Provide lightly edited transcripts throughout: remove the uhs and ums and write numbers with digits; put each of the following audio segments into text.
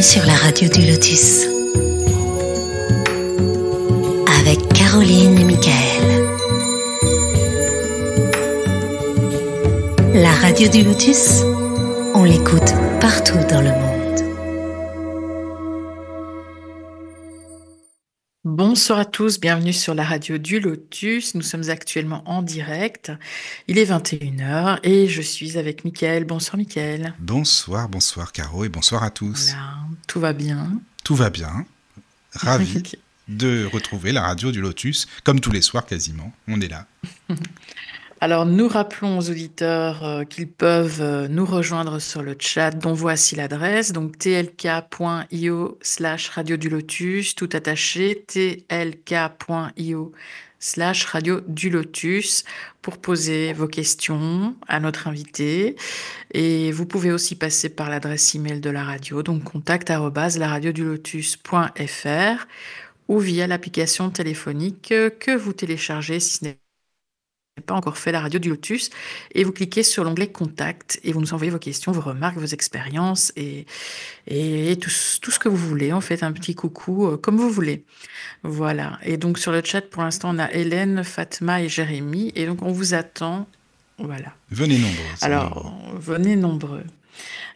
sur la radio du Lotus avec Caroline et Michael. La radio du Lotus, on l'écoute partout dans le monde. Bonsoir à tous, bienvenue sur la radio du Lotus. Nous sommes actuellement en direct. Il est 21h et je suis avec Michael. Bonsoir Michael. Bonsoir Caro et bonsoir à tous. Voilà, tout va bien. Tout va bien. Ravi de retrouver la radio du Lotus, comme tous les soirs quasiment. On est là. Alors, nous rappelons aux auditeurs qu'ils peuvent nous rejoindre sur le chat, dont voici l'adresse, donc tlk.io/radio du Lotus, tout attaché, tlk.io/radio du Lotus, pour poser vos questions à notre invité. Et vous pouvez aussi passer par l'adresse email de la radio, donc contact@laradiodulotus.fr ou via l'application téléphonique que vous téléchargez si ce n'est pas encore fait, la radio du Lotus, et vous cliquez sur l'onglet Contact et vous nous envoyez vos questions, vos remarques, vos expériences et tout ce que vous voulez. En fait, un petit coucou comme vous voulez. Voilà. Et donc sur le chat, pour l'instant, on a Hélène, Fatma et Jérémy. Et donc on vous attend. Voilà. Venez nombreux. Alors, venez nombreux.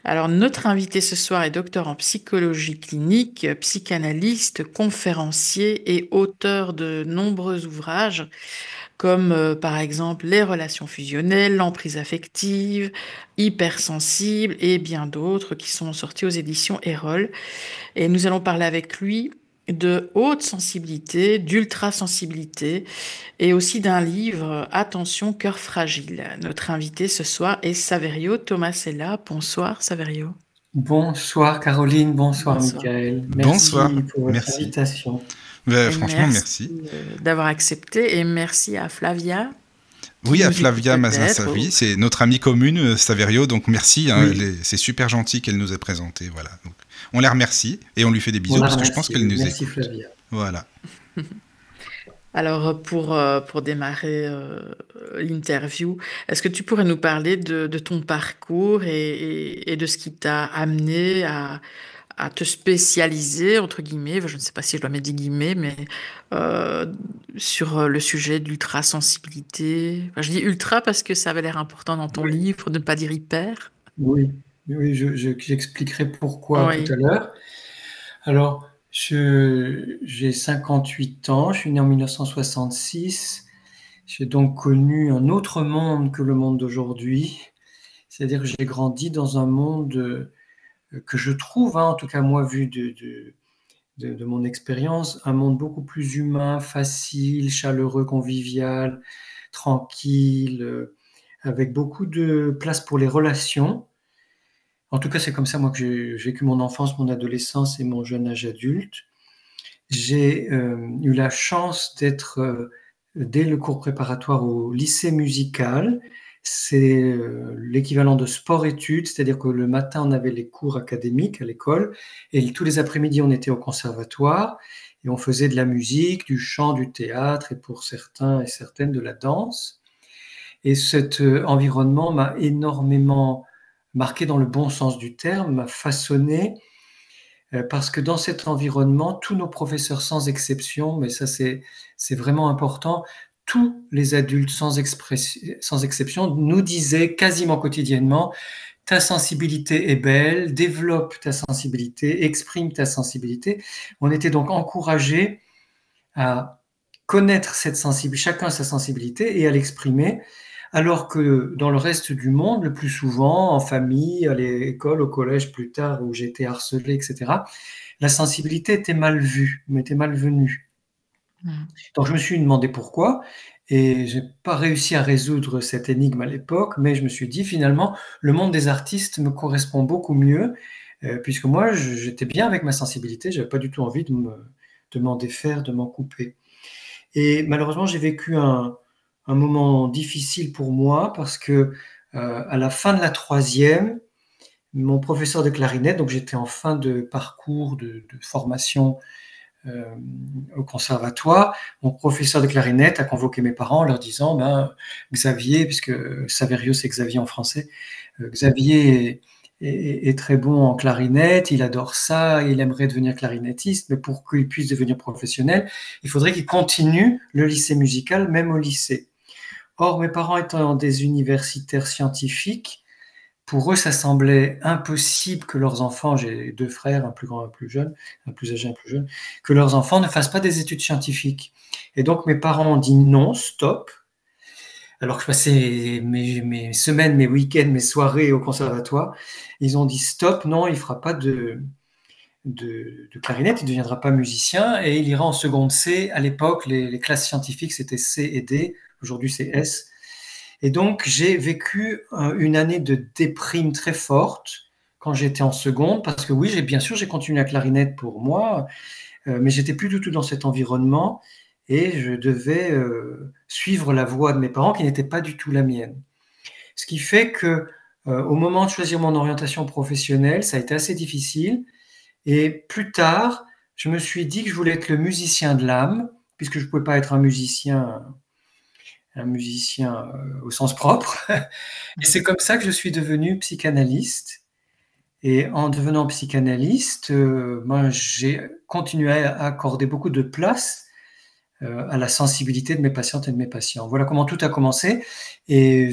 Alors, notre invité ce soir est docteur en psychologie clinique, psychanalyste, conférencier et auteur de nombreux ouvrages, comme par exemple les relations fusionnelles, l'emprise affective, hypersensible et bien d'autres qui sont sortis aux éditions Erol. Et nous allons parler avec lui de haute sensibilité, d'ultra-sensibilité et aussi d'un livre Attention, cœur fragile. Notre invité ce soir est Saverio Tomasella. Bonsoir Saverio. Bonsoir Caroline, bonsoir Michael. Merci pour votre invitation. Franchement, merci d'avoir accepté et merci à Flavia. Oui, à Flavia Mazin-Savy, c'est notre amie commune, Saverio, donc merci, hein, oui. C'est super gentil qu'elle nous ait présenté, voilà. Donc, on la remercie et on lui fait des bisous parce que je pense qu'elle nous écoute. Merci Flavia. Voilà. Alors, pour démarrer l'interview, est-ce que tu pourrais nous parler de ton parcours et de ce qui t'a amené à te spécialiser, entre guillemets, je ne sais pas si je dois mettre des guillemets, mais sur le sujet de l'ultra-sensibilité. Enfin, je dis ultra parce que ça avait l'air important dans ton livre, de ne pas dire hyper. Oui, j'expliquerai pourquoi tout à l'heure. Alors, j'ai 58 ans, je suis né en 1966. J'ai donc connu un autre monde que le monde d'aujourd'hui. C'est-à-dire que j'ai grandi dans un monde que je trouve, en tout cas moi, vu de mon expérience, un monde beaucoup plus humain, facile, chaleureux, convivial, tranquille, avec beaucoup de place pour les relations. En tout cas, c'est comme ça, moi, que j'ai vécu mon enfance, mon adolescence et mon jeune âge adulte. J'ai eu la chance d'être, dès le cours préparatoire au lycée musical. C'est l'équivalent de sport-études, c'est-à-dire que le matin, on avait les cours académiques à l'école, et tous les après-midi, on était au conservatoire, et on faisait de la musique, du chant, du théâtre, et pour certains et certaines, de la danse. Et cet environnement m'a énormément marqué dans le bon sens du terme, m'a façonné, parce que dans cet environnement, tous nos professeurs sans exception, mais ça c'est vraiment important, tous les adultes sans exception nous disaient quasiment quotidiennement « ta sensibilité est belle, développe ta sensibilité, exprime ta sensibilité ». On était donc encouragés à connaître cette sensibilité, chacun sa sensibilité, et à l'exprimer, alors que dans le reste du monde, le plus souvent, en famille, à l'école, au collège plus tard, où j'étais harcelé, etc., la sensibilité était mal vue, m'était malvenue. Donc je me suis demandé pourquoi, et je n'ai pas réussi à résoudre cette énigme à l'époque, mais je me suis dit finalement, le monde des artistes me correspond beaucoup mieux, puisque moi, j'étais bien avec ma sensibilité, je n'avais pas du tout envie de m'en défaire, de m'en couper. Et malheureusement, j'ai vécu un moment difficile pour moi parce que à la fin de la troisième, mon professeur de clarinette, donc j'étais en fin de parcours de formation au conservatoire, mon professeur de clarinette a convoqué mes parents en leur disant Xavier, puisque Saverio c'est Xavier en français, Xavier est très bon en clarinette, il adore ça, il aimerait devenir clarinettiste, mais pour qu'il puisse devenir professionnel, il faudrait qu'il continue le lycée musical, même au lycée. Or, mes parents étant des universitaires scientifiques, pour eux, ça semblait impossible que leurs enfants, j'ai 2 frères, un plus grand, un plus jeune, un plus âgé, un plus jeune, que leurs enfants ne fassent pas des études scientifiques. Et donc mes parents ont dit: «Non, stop». Alors que je passais mes semaines, mes week-ends, mes soirées au conservatoire. Ils ont dit: «Stop, non, il fera pas de clarinette, il ne deviendra pas musicien et il ira en seconde C». À l'époque, les classes scientifiques, c'était C et D, aujourd'hui c'est S. Et donc, j'ai vécu une année de déprime très forte quand j'étais en seconde, parce que oui, bien sûr, j'ai continué la clarinette pour moi, mais j'étais plus du tout dans cet environnement et je devais suivre la voie de mes parents qui n'était pas du tout la mienne. Ce qui fait que au moment de choisir mon orientation professionnelle, ça a été assez difficile. Et plus tard, je me suis dit que je voulais être le musicien de l'âme, puisque je ne pouvais pas être un musicien au sens propre. Et c'est comme ça que je suis devenu psychanalyste. Et en devenant psychanalyste, ben, j'ai continué à accorder beaucoup de place à la sensibilité de mes patientes et de mes patients. Voilà comment tout a commencé. Et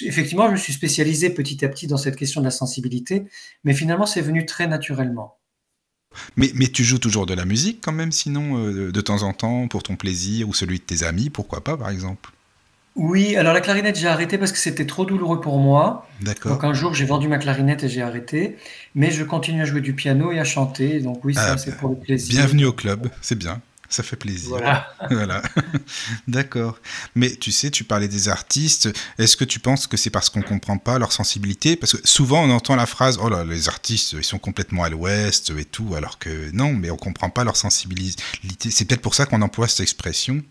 effectivement, je me suis spécialisé petit à petit dans cette question de la sensibilité, mais finalement, c'est venu très naturellement. Mais tu joues toujours de la musique quand même, sinon, de temps en temps, pour ton plaisir ou celui de tes amis, pourquoi pas, par exemple? Oui, alors la clarinette, j'ai arrêté parce que c'était trop douloureux pour moi. D'accord. Donc un jour, j'ai vendu ma clarinette et j'ai arrêté. Mais je continue à jouer du piano et à chanter. Donc oui, ça, c'est pour le plaisir. Bienvenue au club, c'est bien. Ça fait plaisir. Voilà. Voilà. D'accord. Mais tu sais, tu parlais des artistes. Est-ce que tu penses que c'est parce qu'on ne comprend pas leur sensibilité? Parce que souvent, on entend la phrase « Oh là, les artistes, ils sont complètement à l'ouest et tout », alors que non, mais on ne comprend pas leur sensibilité. C'est peut-être pour ça qu'on emploie cette expression.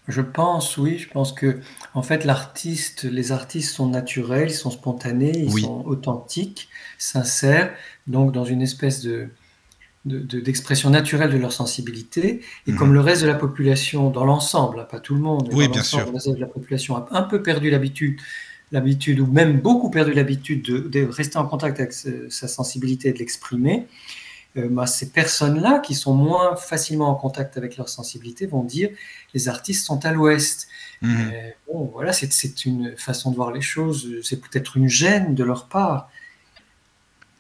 Je pense, oui. Je pense que, en fait, les artistes sont naturels, ils sont spontanés, ils sont authentiques, sincères, donc dans une espèce d'expression naturelle de leur sensibilité. Et comme le reste de la population, dans l'ensemble, pas tout le monde, mais oui, dans bien sûr. Le reste de la population a un peu perdu l'habitude, ou même beaucoup perdu l'habitude de rester en contact avec sa sensibilité et de l'exprimer. Ces personnes-là, qui sont moins facilement en contact avec leur sensibilité, vont dire les artistes sont à l'ouest. Bon, voilà, c'est une façon de voir les choses, c'est peut-être une gêne de leur part.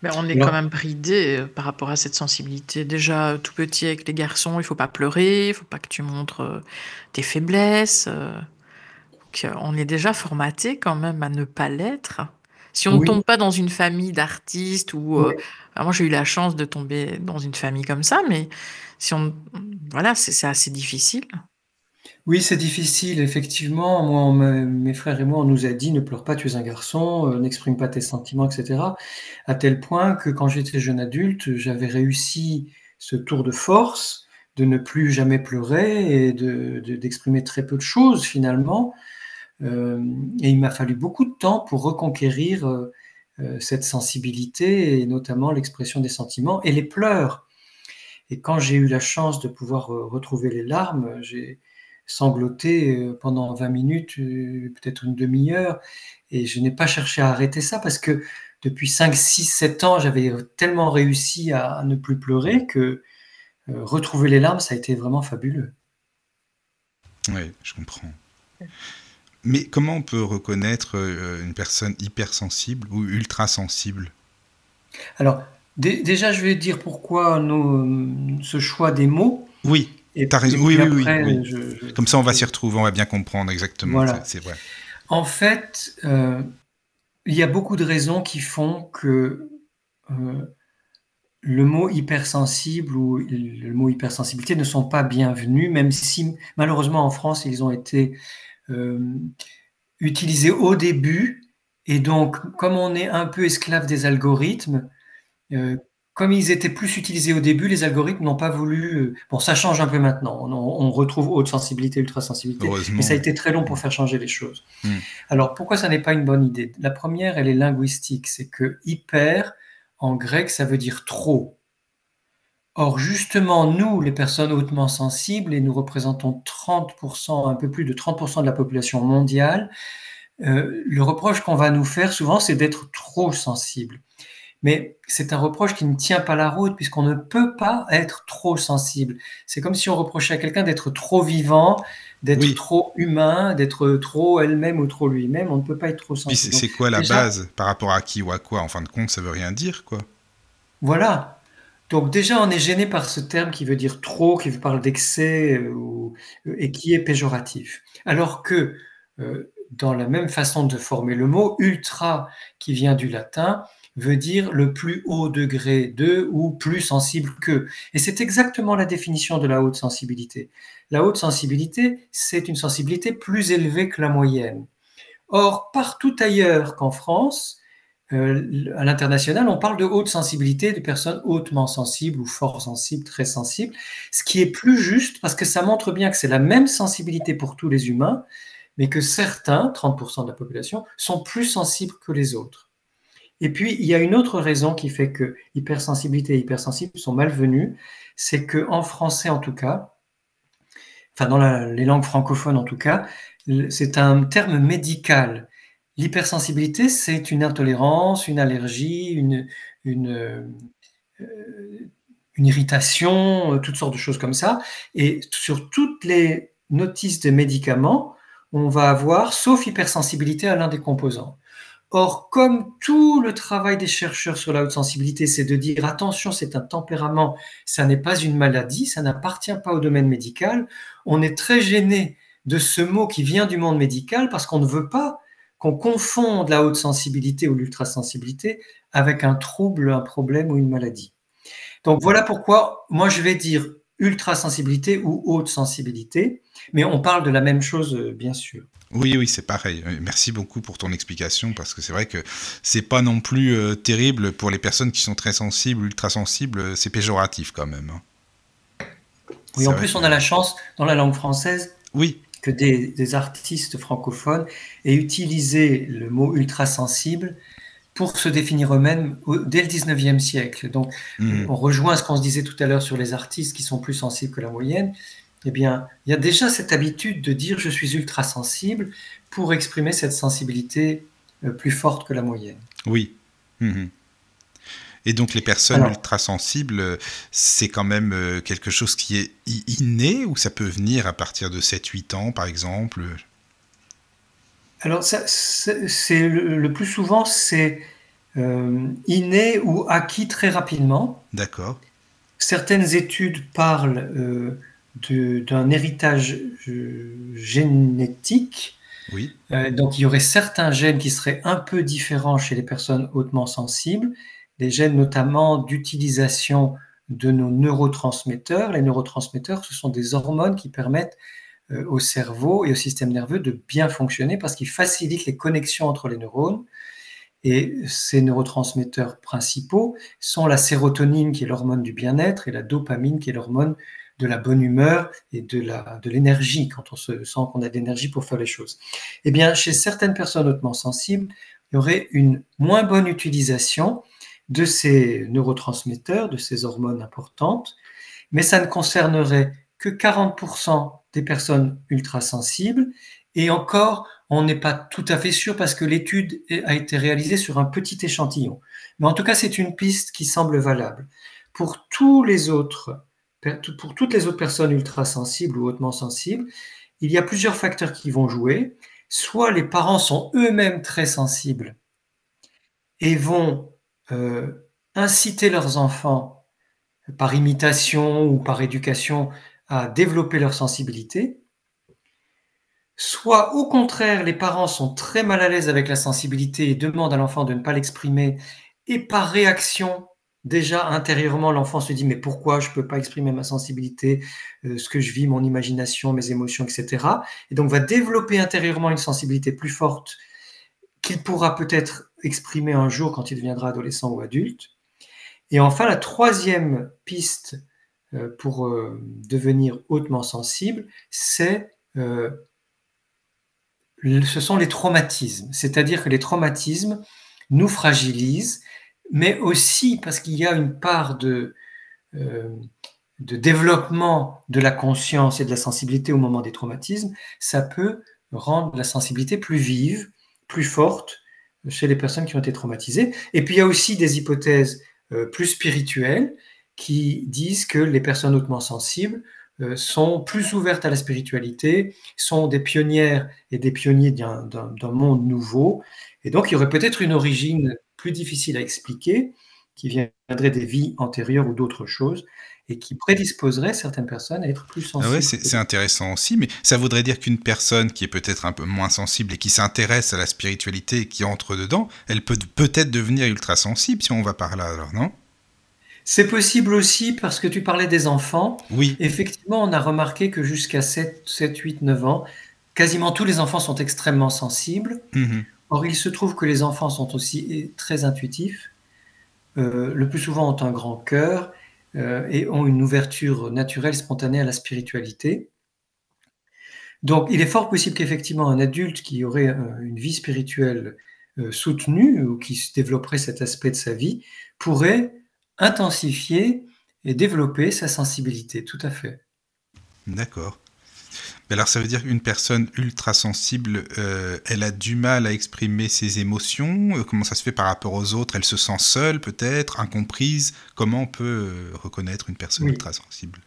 Mais on est quand même bridé par rapport à cette sensibilité. Déjà, tout petit avec les garçons, il ne faut pas pleurer, il ne faut pas que tu montres tes faiblesses. On est déjà formaté quand même à ne pas l'être. Si on ne tombe pas dans une famille d'artistes ou moi j'ai eu la chance de tomber dans une famille comme ça, mais si voilà, c'est assez difficile. Oui, c'est difficile, effectivement. Moi, mes frères et moi, on nous a dit ne pleure pas, tu es un garçon, n'exprime pas tes sentiments, etc. À tel point que quand j'étais jeune adulte, j'avais réussi ce tour de force de ne plus jamais pleurer et d'exprimer très peu de choses finalement. Et il m'a fallu beaucoup de temps pour reconquérir cette sensibilité et notamment l'expression des sentiments et les pleurs. Et quand j'ai eu la chance de pouvoir retrouver les larmes, j'ai sangloté pendant 20 minutes, peut-être une demi-heure, et je n'ai pas cherché à arrêter ça parce que depuis 5, 6, 7 ans, j'avais tellement réussi à ne plus pleurer que retrouver les larmes, ça a été vraiment fabuleux. Oui, je comprends. Mais comment on peut reconnaître une personne hypersensible ou ultra-sensible? Alors, déjà, je vais dire pourquoi ce choix des mots. Oui, tu as raison. Oui. Comme ça, on va s'y retrouver, on va bien comprendre exactement. Voilà. C'est vrai. En fait, il y a beaucoup de raisons qui font que le mot hypersensible ou le mot hypersensibilité ne sont pas bienvenus, même si malheureusement en France, ils ont été utilisés au début. Et donc, comme on est un peu esclave des algorithmes, comme ils étaient plus utilisés au début, les algorithmes n'ont pas voulu... Bon, ça change un peu maintenant. On retrouve haute sensibilité, ultra-sensibilité. Mais ça a été très long pour faire changer les choses. Alors, pourquoi ça n'est pas une bonne idée? La première, elle est linguistique. C'est que hyper, en grec, ça veut dire trop. Or, justement, nous, les personnes hautement sensibles, et nous représentons 30%, un peu plus de 30% de la population mondiale, le reproche qu'on va nous faire souvent, c'est d'être trop sensible. Mais c'est un reproche qui ne tient pas la route, puisqu'on ne peut pas être trop sensible. C'est comme si on reprochait à quelqu'un d'être trop vivant, d'être trop humain, d'être trop elle-même ou trop lui-même. On ne peut pas être trop sensible. Oui, c'est quoi la base par rapport à qui ou à quoi? En fin de compte, ça veut rien dire, quoi. Voilà. Donc déjà, on est gêné par ce terme qui veut dire trop, qui parle d'excès et qui est péjoratif. Alors que dans la même façon de former le mot, ultra, qui vient du latin, veut dire le plus haut degré de ou plus sensible que. Et c'est exactement la définition de la haute sensibilité. La haute sensibilité, c'est une sensibilité plus élevée que la moyenne. Or, partout ailleurs qu'en France, à l'international, on parle de haute sensibilité, de personnes hautement sensibles ou fort sensibles, très sensibles, ce qui est plus juste parce que ça montre bien que c'est la même sensibilité pour tous les humains, mais que certains, 30% de la population, sont plus sensibles que les autres. Et puis, il y a une autre raison qui fait que hypersensibilité et hypersensible sont malvenus, c'est qu'en français en tout cas, enfin dans les langues francophones en tout cas, c'est un terme médical. L'hypersensibilité, c'est une intolérance, une allergie, une irritation, toutes sortes de choses comme ça. Et sur toutes les notices de médicaments, on va avoir, sauf hypersensibilité, à l'un des composants. Or, comme tout le travail des chercheurs sur la haute sensibilité, c'est de dire attention, c'est un tempérament, ça n'est pas une maladie, ça n'appartient pas au domaine médical, on est très gêné de ce mot qui vient du monde médical parce qu'on ne veut pas qu'on confonde la haute sensibilité ou l'ultrasensibilité avec un trouble, un problème ou une maladie. Donc voilà pourquoi moi je vais dire ultrasensibilité ou haute sensibilité, mais on parle de la même chose bien sûr. Oui, c'est pareil. Merci beaucoup pour ton explication, parce que c'est vrai que c'est pas non plus terrible pour les personnes qui sont très sensibles, ultra sensibles, c'est péjoratif quand même. Oui, en plus on a la chance dans la langue française que des artistes francophones aient utilisé le mot ultrasensible pour se définir eux-mêmes dès le 19e siècle. Donc on rejoint ce qu'on se disait tout à l'heure sur les artistes qui sont plus sensibles que la moyenne. Eh bien, il y a déjà cette habitude de dire « je suis ultra sensible » pour exprimer cette sensibilité plus forte que la moyenne. Oui. Et donc les personnes ultra sensibles, c'est quand même quelque chose qui est inné, ou ça peut venir à partir de 7-8 ans par exemple? Alors, c'est le plus souvent, c'est inné ou acquis très rapidement. D'accord. Certaines études parlent d'un héritage génétique. Oui. Donc, il y aurait certains gènes qui seraient un peu différents chez les personnes hautement sensibles, des gènes notamment d'utilisation de nos neurotransmetteurs. Les neurotransmetteurs, ce sont des hormones qui permettent au cerveau et au système nerveux de bien fonctionner parce qu'ils facilitent les connexions entre les neurones. Et ces neurotransmetteurs principaux sont la sérotonine, qui est l'hormone du bien-être, et la dopamine, qui est l'hormone de la bonne humeur et de l'énergie, quand on se sent qu'on a de l'énergie pour faire les choses. Eh bien, chez certaines personnes hautement sensibles, il y aurait une moins bonne utilisation de ces neurotransmetteurs, de ces hormones importantes, mais ça ne concernerait que 40% des personnes ultrasensibles, et encore, on n'est pas tout à fait sûr parce que l'étude a été réalisée sur un petit échantillon. Mais en tout cas, c'est une piste qui semble valable. Pour toutes les autres personnes ultrasensibles ou hautement sensibles, il y a plusieurs facteurs qui vont jouer. Soit les parents sont eux-mêmes très sensibles et vont inciter leurs enfants par imitation ou par éducation à développer leur sensibilité. Soit au contraire, les parents sont très mal à l'aise avec la sensibilité et demandent à l'enfant de ne pas l'exprimer, et par réaction, déjà intérieurement, l'enfant se dit « mais pourquoi je ne peux pas exprimer ma sensibilité, ce que je vis, mon imagination, mes émotions, etc. » Et donc va développer intérieurement une sensibilité plus forte qu'il pourra peut-être exprimer un jour quand il deviendra adolescent ou adulte. Et enfin, la troisième piste pour devenir hautement sensible, ce sont les traumatismes. C'est-à-dire que les traumatismes nous fragilisent, mais aussi parce qu'il y a une part de développement de la conscience et de la sensibilité au moment des traumatismes, ça peut rendre la sensibilité plus vive plus forte chez les personnes qui ont été traumatisées. Et puis il y a aussi des hypothèses plus spirituelles qui disent que les personnes hautement sensibles sont plus ouvertes à la spiritualité, sont des pionnières et des pionniers d'un monde nouveau. Et donc il y aurait peut-être une origine plus difficile à expliquer, qui viendrait des vies antérieures ou d'autres choses, et qui prédisposerait certaines personnes à être plus Ah ouais, sensibles. c'est intéressant aussi, mais ça voudrait dire qu'une personne qui est peut-être un peu moins sensible et qui s'intéresse à la spiritualité et qui entre dedans, elle peut peut-être devenir ultra sensible si on va par là, alors non? C'est possible aussi parce que tu parlais des enfants. Oui. Effectivement, on a remarqué que jusqu'à 7, 8, 9 ans, quasiment tous les enfants sont extrêmement sensibles. Mhm. Or, il se trouve que les enfants sont aussi très intuitifs, le plus souvent ont un grand cœur et ont une ouverture naturelle, spontanée à la spiritualité. Donc, il est fort possible qu'effectivement, un adulte qui aurait une vie spirituelle soutenue ou qui développerait cet aspect de sa vie pourrait intensifier et développer sa sensibilité, tout à fait. D'accord. Mais alors ça veut dire qu'une personne ultra sensible, elle a du mal à exprimer ses émotions. Comment ça se fait par rapport aux autres? Elle se sent seule peut-être, incomprise. Comment on peut reconnaître une personne Oui. ultra sensible?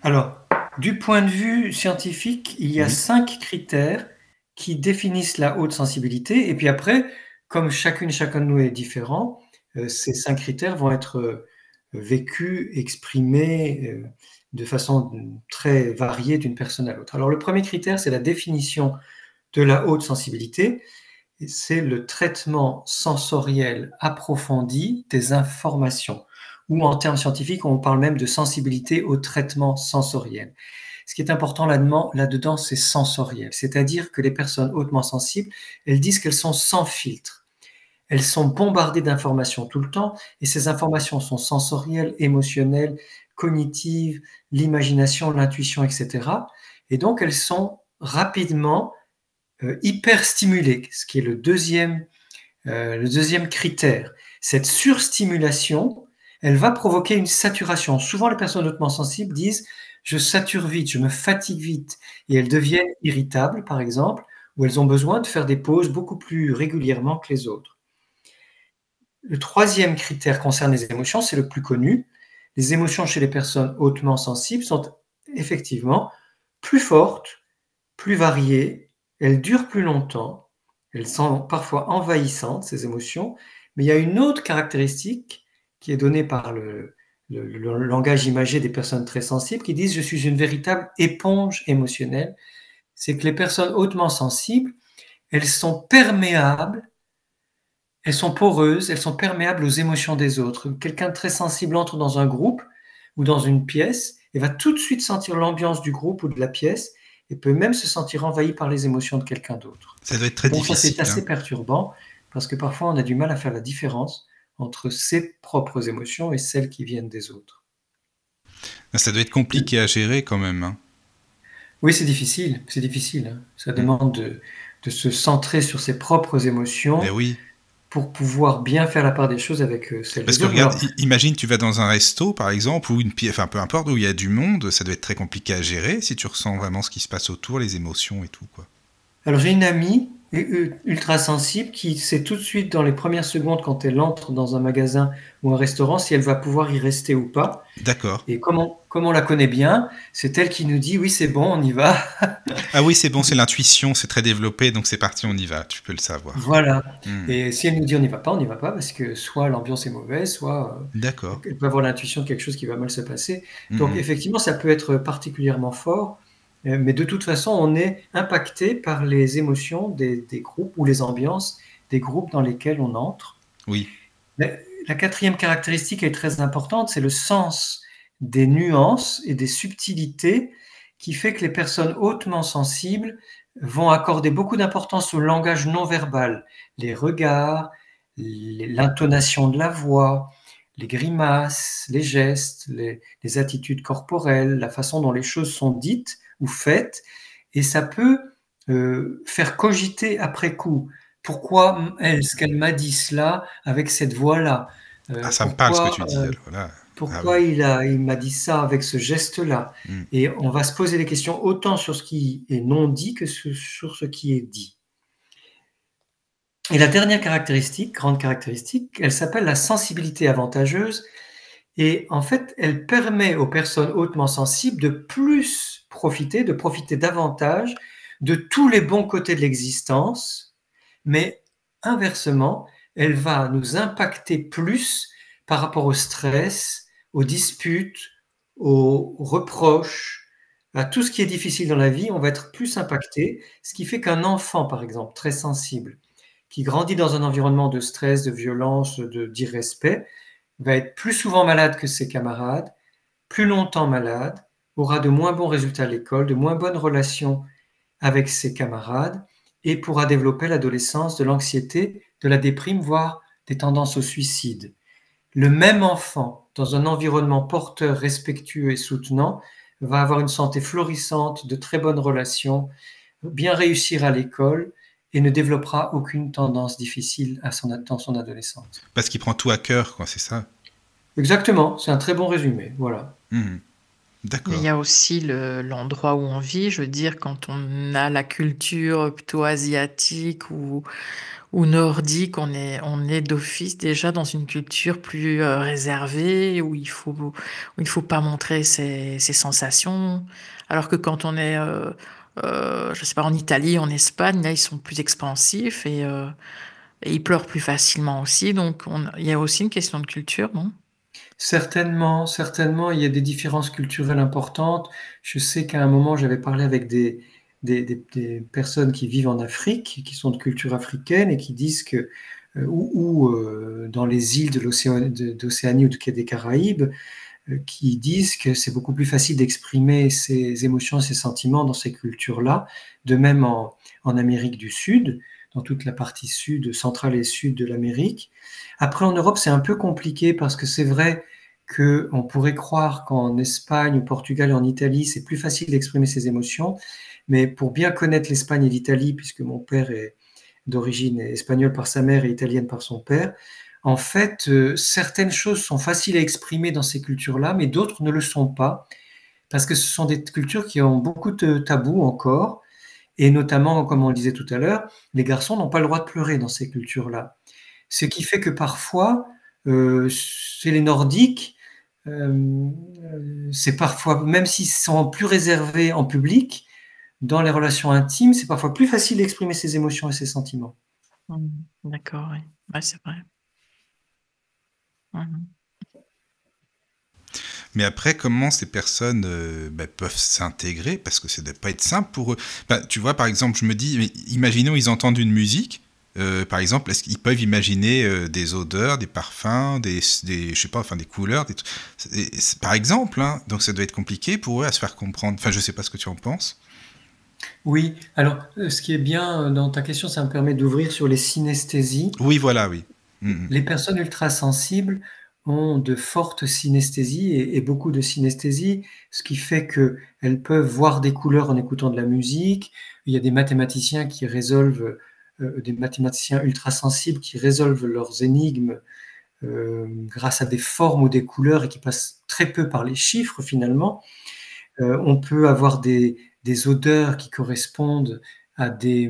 Alors, du point de vue scientifique, il y a Oui. 5 critères qui définissent la haute sensibilité. Et puis après, comme chacun de nous est différent, ces 5 critères vont être vécus, exprimés de façon très variée d'une personne à l'autre. Alors, le premier critère, c'est la définition de la haute sensibilité. C'est le traitement sensoriel approfondi des informations. Ou en termes scientifiques, on parle même de sensibilité au traitement sensoriel. Ce qui est important là-dedans, c'est sensoriel. C'est-à-dire que les personnes hautement sensibles, elles disent qu'elles sont sans filtre. Elles sont bombardées d'informations tout le temps, et ces informations sont sensorielles, émotionnelles, cognitives, l'imagination, l'intuition, etc. Et donc, elles sont rapidement hyper stimulées, ce qui est le deuxième critère. Cette surstimulation, elle va provoquer une saturation. Souvent, les personnes hautement sensibles disent « je sature vite, je me fatigue vite » et elles deviennent irritables, par exemple, ou elles ont besoin de faire des pauses beaucoup plus régulièrement que les autres. Le troisième critère concerne les émotions, c'est le plus connu. Les émotions chez les personnes hautement sensibles sont effectivement plus fortes, plus variées, elles durent plus longtemps, elles sont parfois envahissantes, ces émotions, mais il y a une autre caractéristique qui est donnée par le langage imagé des personnes très sensibles qui disent « je suis une véritable éponge émotionnelle ». C'est que les personnes hautement sensibles, elles sont perméables, elles sont poreuses, elles sont perméables aux émotions des autres. Quelqu'un de très sensible entre dans un groupe ou dans une pièce et va tout de suite sentir l'ambiance du groupe ou de la pièce et peut même se sentir envahi par les émotions de quelqu'un d'autre. Ça doit être très difficile. Donc ça, c'est assez perturbant parce que parfois on a du mal à faire la différence entre ses propres émotions et celles qui viennent des autres. Ça doit être compliqué à gérer quand même. Hein. Oui, c'est difficile. Hein. Ça demande de se centrer sur ses propres émotions. Mais oui. Pour pouvoir bien faire la part des choses avec celles Parce des que autres. regarde, imagine tu vas dans un resto par exemple, ou enfin peu importe, où il y a du monde, ça doit être très compliqué à gérer si tu ressens vraiment ce qui se passe autour, les émotions et tout, quoi. Alors j'ai une amie ultra sensible qui sait tout de suite dans les premières secondes quand elle entre dans un magasin ou un restaurant si elle va pouvoir y rester ou pas. D'accord. Et comme on la connaît bien, c'est elle qui nous dit oui c'est bon, on y va. Ah oui c'est bon, c'est l'intuition, c'est très développé, donc c'est parti, on y va, tu peux le savoir. Voilà. Et si elle nous dit on n'y va pas parce que soit l'ambiance est mauvaise, soit D'accord. elle peut avoir l'intuition de quelque chose qui va mal se passer. Donc effectivement ça peut être particulièrement fort. Mais de toute façon, on est impacté par les émotions des groupes ou les ambiances des groupes dans lesquels on entre. Oui. La quatrième caractéristique est très importante, c'est le sens des nuances et des subtilités qui fait que les personnes hautement sensibles vont accorder beaucoup d'importance au langage non verbal, les regards, l'intonation de la voix, les grimaces, les gestes, les attitudes corporelles, la façon dont les choses sont dites ou faites, et ça peut faire cogiter après coup. Pourquoi est-ce qu'elle m'a dit cela avec cette voix-là ça me parle ce que tu dis. Voilà. Pourquoi il m'a dit ça avec ce geste-là? Et on va se poser des questions autant sur ce qui est non dit que sur ce qui est dit. Et la dernière caractéristique, grande caractéristique, elle s'appelle la sensibilité avantageuse. Et en fait, elle permet aux personnes hautement sensibles de profiter davantage de tous les bons côtés de l'existence, mais inversement, elle va nous impacter plus par rapport au stress, aux disputes, aux reproches, à tout ce qui est difficile dans la vie, on va être plus impacté, ce qui fait qu'un enfant, par exemple, très sensible, qui grandit dans un environnement de stress, de violence, d'irrespect, va être plus souvent malade que ses camarades, plus longtemps malade, aura de moins bons résultats à l'école, de moins bonnes relations avec ses camarades et pourra développer à l'adolescence de l'anxiété, de la déprime, voire des tendances au suicide. Le même enfant, dans un environnement porteur, respectueux et soutenant, va avoir une santé florissante, de très bonnes relations, bien réussir à l'école et ne développera aucune tendance difficile dans son adolescence. Parce qu'il prend tout à cœur, quoi, c'est ça? Exactement, c'est un très bon résumé, voilà. Mais il y a aussi l'endroit où on vit. Je veux dire, quand on a la culture plutôt asiatique ou nordique, on est d'office déjà dans une culture plus réservée, où il faut pas montrer ses sensations. Alors que quand on est, je sais pas, en Italie, en Espagne, là, ils sont plus expansifs et ils pleurent plus facilement aussi. Donc, il y a aussi une question de culture, non? Certainement, certainement, il y a des différences culturelles importantes. Je sais qu'à un moment, j'avais parlé avec des personnes qui vivent en Afrique, qui sont de culture africaine et qui disent que, dans les îles d'Océanie ou des Caraïbes, qui disent que c'est beaucoup plus facile d'exprimer ses émotions, ses sentiments dans ces cultures-là. De même en Amérique du Sud, dans toute la partie sud, centrale et sud de l'Amérique. Après, en Europe, c'est un peu compliqué parce que c'est vrai qu'on pourrait croire qu'en Espagne, au Portugal et en Italie, c'est plus facile d'exprimer ses émotions. Mais pour bien connaître l'Espagne et l'Italie, puisque mon père est d'origine espagnole par sa mère et italienne par son père, en fait, certaines choses sont faciles à exprimer dans ces cultures-là, mais d'autres ne le sont pas, parce que ce sont des cultures qui ont beaucoup de tabous encore, et notamment, comme on le disait tout à l'heure, les garçons n'ont pas le droit de pleurer dans ces cultures-là. Ce qui fait que parfois, chez les Nordiques, c'est parfois, même s'ils sont plus réservés en public, dans les relations intimes, c'est parfois plus facile d'exprimer ses émotions et ses sentiments. D'accord, oui. Ouais, c'est vrai. Mais après, comment ces personnes peuvent s'intégrer? Parce que ça ne doit pas être simple pour eux. Tu vois, par exemple, je me dis, imaginons ils entendent une musique. Par exemple, est-ce qu'ils peuvent imaginer des odeurs, des parfums, des je sais pas, enfin des couleurs, par exemple, hein, donc ça doit être compliqué pour eux à se faire comprendre. Enfin, je sais pas ce que tu en penses. Oui, alors ce qui est bien dans ta question, ça me permet d'ouvrir sur les synesthésies. Oui, voilà, oui. Les personnes ultrasensibles ont de fortes synesthésies et beaucoup de synesthésie, ce qui fait qu'elles peuvent voir des couleurs en écoutant de la musique. Il y a des mathématiciens des mathématiciens ultrasensibles qui résolvent leurs énigmes grâce à des formes ou des couleurs et qui passent très peu par les chiffres finalement. On peut avoir des odeurs qui correspondent à des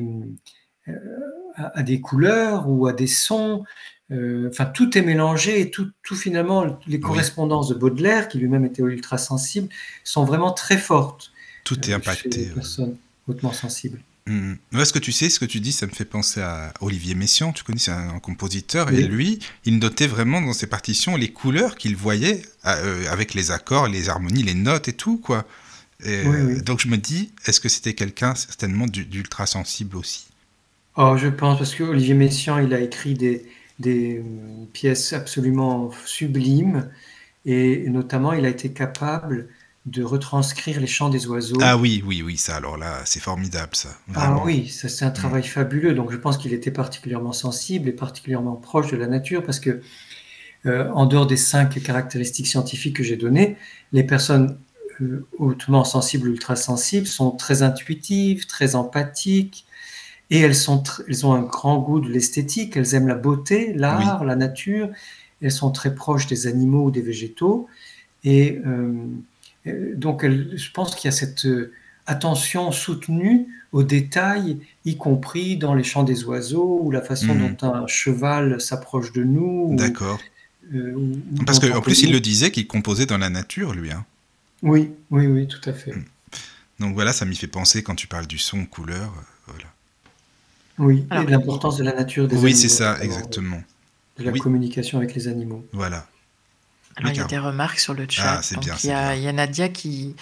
couleurs ou à des sons. Enfin, tout est mélangé et tout finalement, les correspondances de Baudelaire, qui lui-même était ultra-sensible, sont vraiment très fortes. Tout est impacté. Chez les personnes hautement sensibles. Ce que tu sais, ce que tu dis, ça me fait penser à Olivier Messiaen, tu connais, c'est un compositeur, oui. Et lui, il notait vraiment dans ses partitions les couleurs qu'il voyait avec les accords, les harmonies, les notes et tout, quoi. Oui. Donc je me dis, est-ce que c'était quelqu'un certainement d'ultra sensible aussi? Oh, je pense, parce que Olivier Messiaen, il a écrit des pièces absolument sublimes, et notamment, il a été capable de retranscrire les chants des oiseaux. Ah oui, ça, alors là, c'est formidable, ça. Vraiment. Ah oui, ça c'est un travail fabuleux, donc je pense qu'il était particulièrement sensible et particulièrement proche de la nature, parce que en dehors des 5 caractéristiques scientifiques que j'ai données, les personnes hautement sensibles ou ultra-sensibles sont très intuitives, très empathiques, et elles ont un grand goût de l'esthétique, elles aiment la beauté, l'art, la nature, elles sont très proches des animaux ou des végétaux, et donc je pense qu'il y a cette attention soutenue aux détails, y compris dans les chants des oiseaux ou la façon dont un cheval s'approche de nous. D'accord. Ou Parce dont on qu'en peut plus, il nous- le disait qu'il composait dans la nature, lui. Hein. Oui, oui, oui, tout à fait. Donc voilà, ça m'y fait penser quand tu parles du son, couleur. Voilà. Oui, Alors, et de l'importance de la nature des Oui, animaux. c'est ça, notamment, exactement. de la Oui. communication avec les animaux. Voilà. Alors, Oui, il y a Caro. des remarques sur le chat. Ah, c'est Donc, bien, il c'est y a, bien. il y a Nadia qui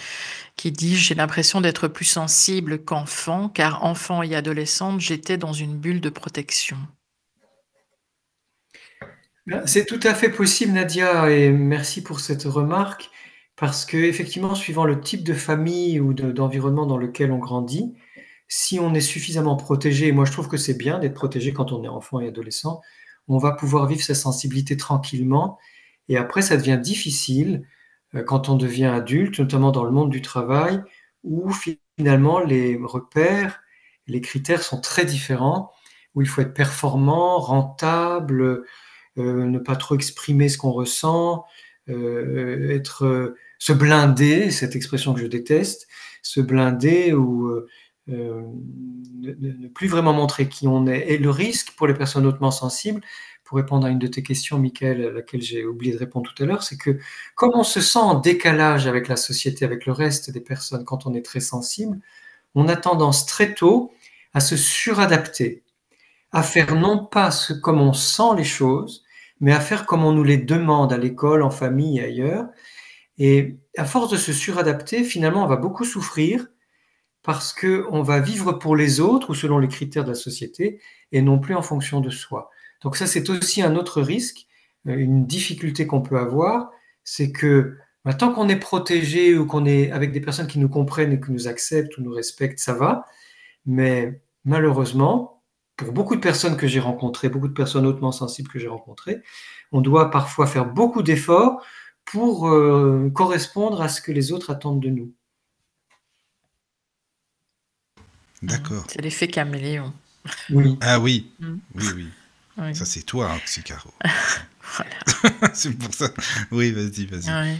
dit: J'ai l'impression d'être plus sensible qu'enfant, car enfant et adolescente, j'étais dans une bulle de protection. C'est tout à fait possible, Nadia, et merci pour cette remarque, parce que effectivement, suivant le type de famille ou d'environnement dans lequel on grandit, si on est suffisamment protégé, et moi je trouve que c'est bien d'être protégé quand on est enfant et adolescent, on va pouvoir vivre sa sensibilité tranquillement, et après ça devient difficile quand on devient adulte, notamment dans le monde du travail, où finalement les repères, les critères sont très différents, où il faut être performant, rentable, ne pas trop exprimer ce qu'on ressent, se blinder, cette expression que je déteste, se blinder ou ne plus vraiment montrer qui on est. Et le risque pour les personnes hautement sensibles, pour répondre à une de tes questions, Mickaël, à laquelle j'ai oublié de répondre tout à l'heure, c'est que comme on se sent en décalage avec la société, avec le reste des personnes quand on est très sensible, on a tendance très tôt à se suradapter, à faire non pas comme on sent les choses, mais à faire comme on nous les demande à l'école, en famille et ailleurs. Et à force de se suradapter, finalement, on va beaucoup souffrir parce qu'on va vivre pour les autres ou selon les critères de la société et non plus en fonction de soi. Donc ça, c'est aussi un autre risque, une difficulté qu'on peut avoir, c'est que tant qu'on est protégé ou qu'on est avec des personnes qui nous comprennent et qui nous acceptent ou nous respectent, ça va. Mais malheureusement, pour beaucoup de personnes que j'ai rencontrées, beaucoup de personnes hautement sensibles que j'ai rencontrées, on doit parfois faire beaucoup d'efforts pour correspondre à ce que les autres attendent de nous. D'accord. C'est l'effet caméléon. Oui. Ah oui, Mm. oui. Oui. Ça, c'est toi, hein, Caro. Voilà. C'est pour ça. Oui, vas-y. Ouais.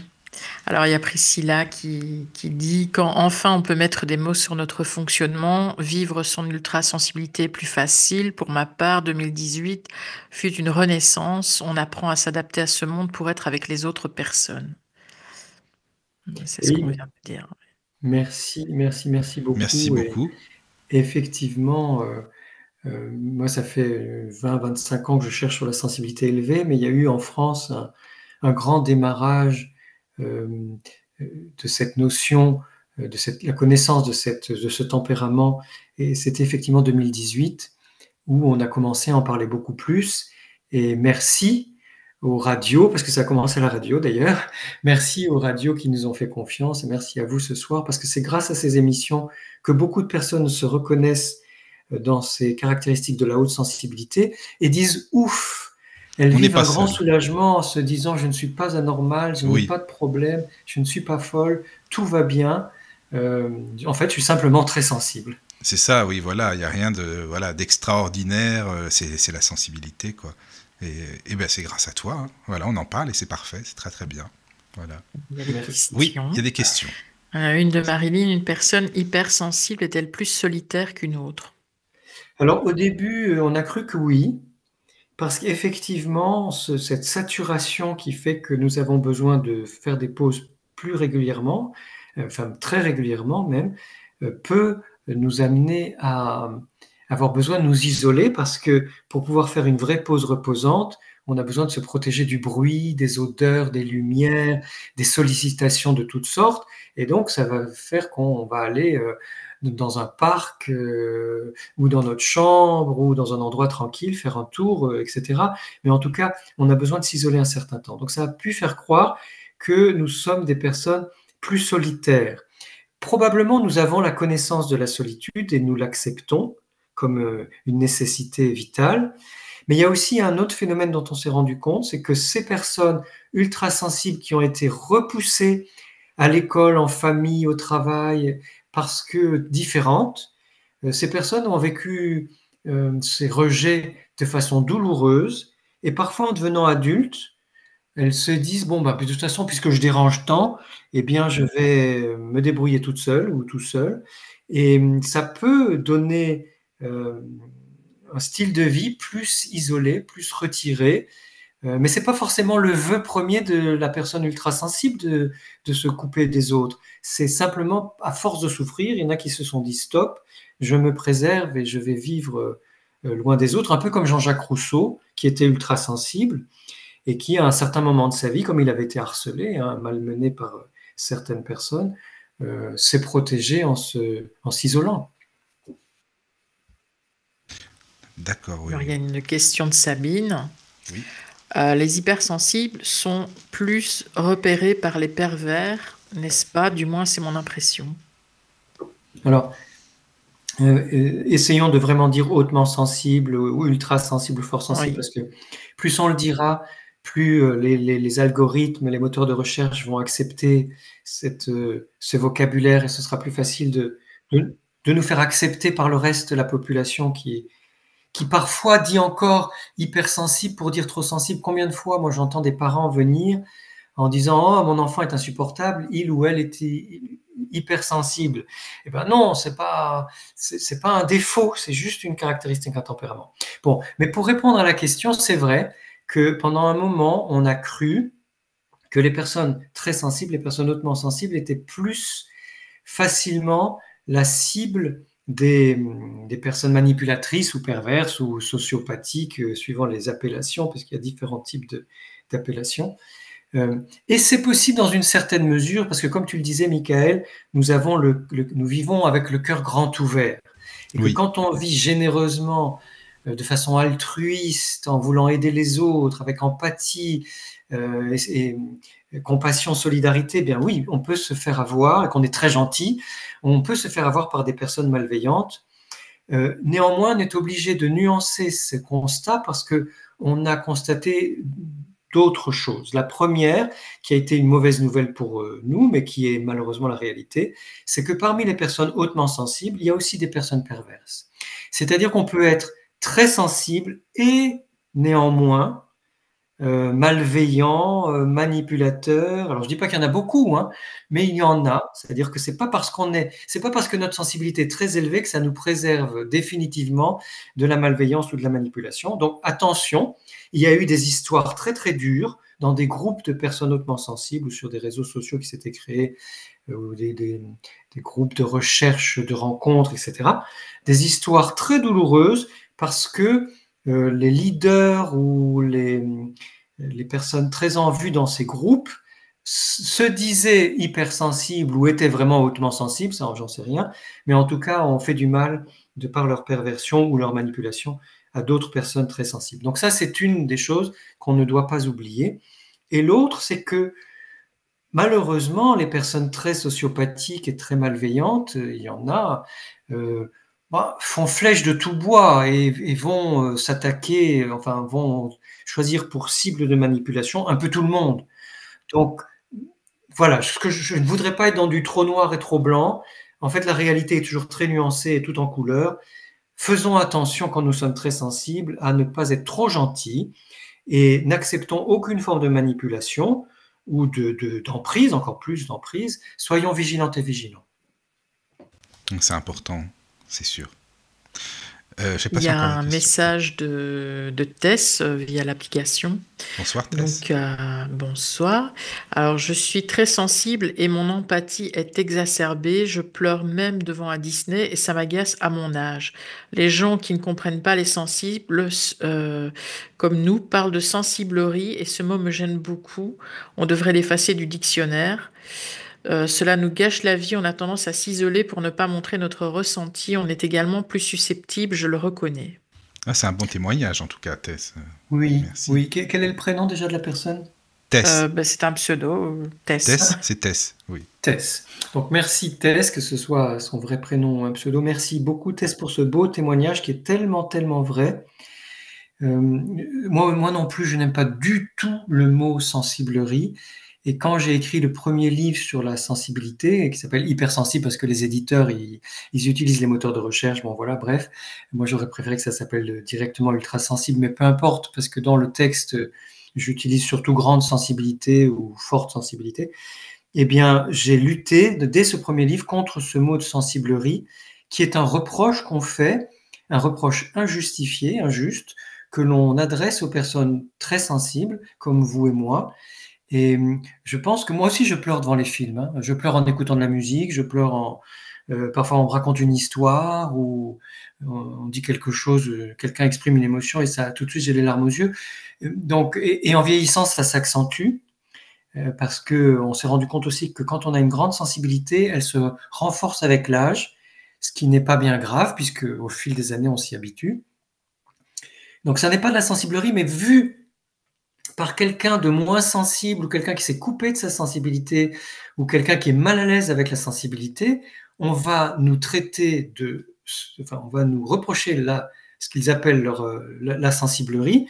Alors, il y a Priscilla qui dit: Quand enfin on peut mettre des mots sur notre fonctionnement, vivre son ultrasensibilité est plus facile. Pour ma part, 2018 fut une renaissance. On apprend à s'adapter à ce monde pour être avec les autres personnes. C'est ce qu'on vient de dire. Merci beaucoup. Merci beaucoup. Et effectivement, moi, ça fait 20-25 ans que je cherche sur la sensibilité élevée, mais il y a eu en France un grand démarrage de cette notion, la connaissance de ce tempérament, et c'était effectivement 2018 où on a commencé à en parler beaucoup plus. Et merci aux radios, parce que ça a commencé à la radio d'ailleurs, merci aux radios qui nous ont fait confiance, et merci à vous ce soir, parce que c'est grâce à ces émissions que beaucoup de personnes se reconnaissent dans ces caractéristiques de la haute sensibilité et disent ouf, elles vivent un grand soulagement en se disant je ne suis pas anormal, je n'ai pas de problème, je ne suis pas folle, tout va bien. En fait, je suis simplement très sensible. C'est ça, oui, voilà, il n'y a rien d'extraordinaire, c'est la sensibilité, quoi. Et ben c'est grâce à toi, hein. Voilà, on en parle et c'est parfait, c'est très très bien. Voilà. Il y a des questions. Oui, il y a des questions. Une de Marilyn: une personne hypersensible est-elle plus solitaire qu'une autre? Alors au début, on a cru que oui, parce qu'effectivement, cette saturation qui fait que nous avons besoin de faire des pauses plus régulièrement, enfin très régulièrement même, peut nous amener à avoir besoin de nous isoler, parce que pour pouvoir faire une vraie pause reposante, on a besoin de se protéger du bruit, des odeurs, des lumières, des sollicitations de toutes sortes, et donc ça va faire qu'on va aller dans un parc ou dans notre chambre ou dans un endroit tranquille, faire un tour, etc. Mais en tout cas, on a besoin de s'isoler un certain temps. Donc ça a pu faire croire que nous sommes des personnes plus solitaires. Probablement, nous avons la connaissance de la solitude et nous l'acceptons comme une nécessité vitale. Mais il y a aussi un autre phénomène dont on s'est rendu compte, c'est que ces personnes ultra sensibles qui ont été repoussées à l'école, en famille, au travail, parce que différentes, ces personnes ont vécu ces rejets de façon douloureuse, et parfois en devenant adultes, elles se disent, bon, bah, de toute façon, puisque je dérange tant, eh bien, je vais me débrouiller toute seule ou tout seul. Et ça peut donner un style de vie plus isolé, plus retiré. Mais c'est pas forcément le vœu premier de la personne ultra sensible de se couper des autres. C'est simplement, à force de souffrir, il y en a qui se sont dit stop, je me préserve et je vais vivre loin des autres, un peu comme Jean-Jacques Rousseau, qui était ultra sensible et qui, à un certain moment de sa vie, comme il avait été harcelé, hein, malmené par certaines personnes, s'est protégé en s'isolant. D'accord, oui. Alors, il y a une question de Sabine. Oui. Les hypersensibles sont plus repérés par les pervers, n'est-ce pas? Du moins, c'est mon impression. Alors, essayons de vraiment dire hautement sensible ou ultra sensible ou fort sensible, Oui. parce que plus on le dira, plus les algorithmes, les moteurs de recherche vont accepter ce vocabulaire et ce sera plus facile de nous faire accepter par le reste de la population qui parfois dit encore hypersensible pour dire trop sensible. Combien de fois, moi, j'entends des parents venir en disant « Oh, mon enfant est insupportable, il ou elle est hypersensible. » Eh ben non, c'est pas un défaut, c'est juste une caractéristique, un tempérament. Bon, mais pour répondre à la question, c'est vrai que pendant un moment, on a cru que les personnes très sensibles, les personnes hautement sensibles étaient plus facilement la cible des personnes manipulatrices ou perverses ou sociopathiques, suivant les appellations, parce qu'il y a différents types d'appellations. Et c'est possible dans une certaine mesure, parce que comme tu le disais, Michael, nous vivons avec le cœur grand ouvert. Et que quand on vit généreusement, de façon altruiste, en voulant aider les autres, avec empathie et compassion, solidarité, bien oui, on peut se faire avoir, et qu'on est très gentil, on peut se faire avoir par des personnes malveillantes. Néanmoins, on est obligé de nuancer ce constat parce qu'on a constaté d'autres choses. La première, qui a été une mauvaise nouvelle pour nous, mais qui est malheureusement la réalité, c'est que parmi les personnes hautement sensibles, il y a aussi des personnes perverses. C'est-à-dire qu'on peut être très sensible et néanmoins malveillant, manipulateur. Alors je dis pas qu'il y en a beaucoup, hein, mais il y en a. C'est-à-dire que c'est pas parce que notre sensibilité est très élevée que ça nous préserve définitivement de la malveillance ou de la manipulation. Donc attention, il y a eu des histoires très très dures dans des groupes de personnes hautement sensibles ou sur des réseaux sociaux qui s'étaient créés, ou des groupes de recherche, de rencontres, etc. Des histoires très douloureuses parce que les leaders ou les personnes très en vue dans ces groupes se disaient hypersensibles ou étaient vraiment hautement sensibles, ça j'en sais rien, mais en tout cas ont fait du mal de par leur perversion ou leur manipulation à d'autres personnes très sensibles. Donc ça, c'est une des choses qu'on ne doit pas oublier. Et l'autre, c'est que malheureusement, les personnes très sociopathiques et très malveillantes, il y en a, font flèche de tout bois et vont s'attaquer, enfin vont choisir pour cible de manipulation un peu tout le monde. Donc voilà, je ne voudrais pas être dans du trop noir et trop blanc. En fait, la réalité est toujours très nuancée et tout en couleurs. Faisons attention quand nous sommes très sensibles à ne pas être trop gentils et n'acceptons aucune forme de manipulation ou d'emprise, encore plus d'emprise. Soyons vigilantes et vigilants. Donc c'est important, c'est sûr. Il y a un message de Tess via l'application. Bonsoir Tess. Donc, bonsoir. Alors, je suis très sensible et mon empathie est exacerbée. Je pleure même devant un Disney et ça m'agace à mon âge. Les gens qui ne comprennent pas les sensibles, comme nous, parlent de sensiblerie et ce mot me gêne beaucoup. On devrait l'effacer du dictionnaire. Cela nous gâche la vie, on a tendance à s'isoler pour ne pas montrer notre ressenti. On est également plus susceptible, je le reconnais. Ah, c'est un bon témoignage en tout cas, Tess. Oui, merci. Oui. Quel est le prénom déjà de la personne? Tess. C'est un pseudo, Tess. Tess, c'est Tess, oui. Tess. Donc merci Tess, que ce soit son vrai prénom ou un pseudo. Merci beaucoup Tess pour ce beau témoignage qui est tellement, tellement vrai. Moi non plus, je n'aime pas du tout le mot sensiblerie. Et quand j'ai écrit le premier livre sur la sensibilité, qui s'appelle Hypersensible, parce que les éditeurs, ils utilisent les moteurs de recherche, bon voilà, bref. Moi, j'aurais préféré que ça s'appelle directement Ultrasensible, mais peu importe, parce que dans le texte, j'utilise surtout grande sensibilité ou forte sensibilité, eh bien, j'ai lutté dès ce premier livre contre ce mot de sensiblerie, qui est un reproche qu'on fait, un reproche injustifié, injuste, que l'on adresse aux personnes très sensibles, comme vous et moi. Et je pense que moi aussi, je pleure devant les films. Hein. Je pleure en écoutant de la musique, je pleure parfois on me raconte une histoire ou on dit quelque chose, quelqu'un exprime une émotion et ça, tout de suite, j'ai les larmes aux yeux. Donc, et en vieillissant, ça s'accentue parce que on s'est rendu compte aussi que quand on a une grande sensibilité, elle se renforce avec l'âge, ce qui n'est pas bien grave puisque au fil des années, on s'y habitue. Donc, ça n'est pas de la sensiblerie, mais vu par quelqu'un de moins sensible ou quelqu'un qui s'est coupé de sa sensibilité ou quelqu'un qui est mal à l'aise avec la sensibilité, on va nous traiter on va nous reprocher ce qu'ils appellent la sensiblerie,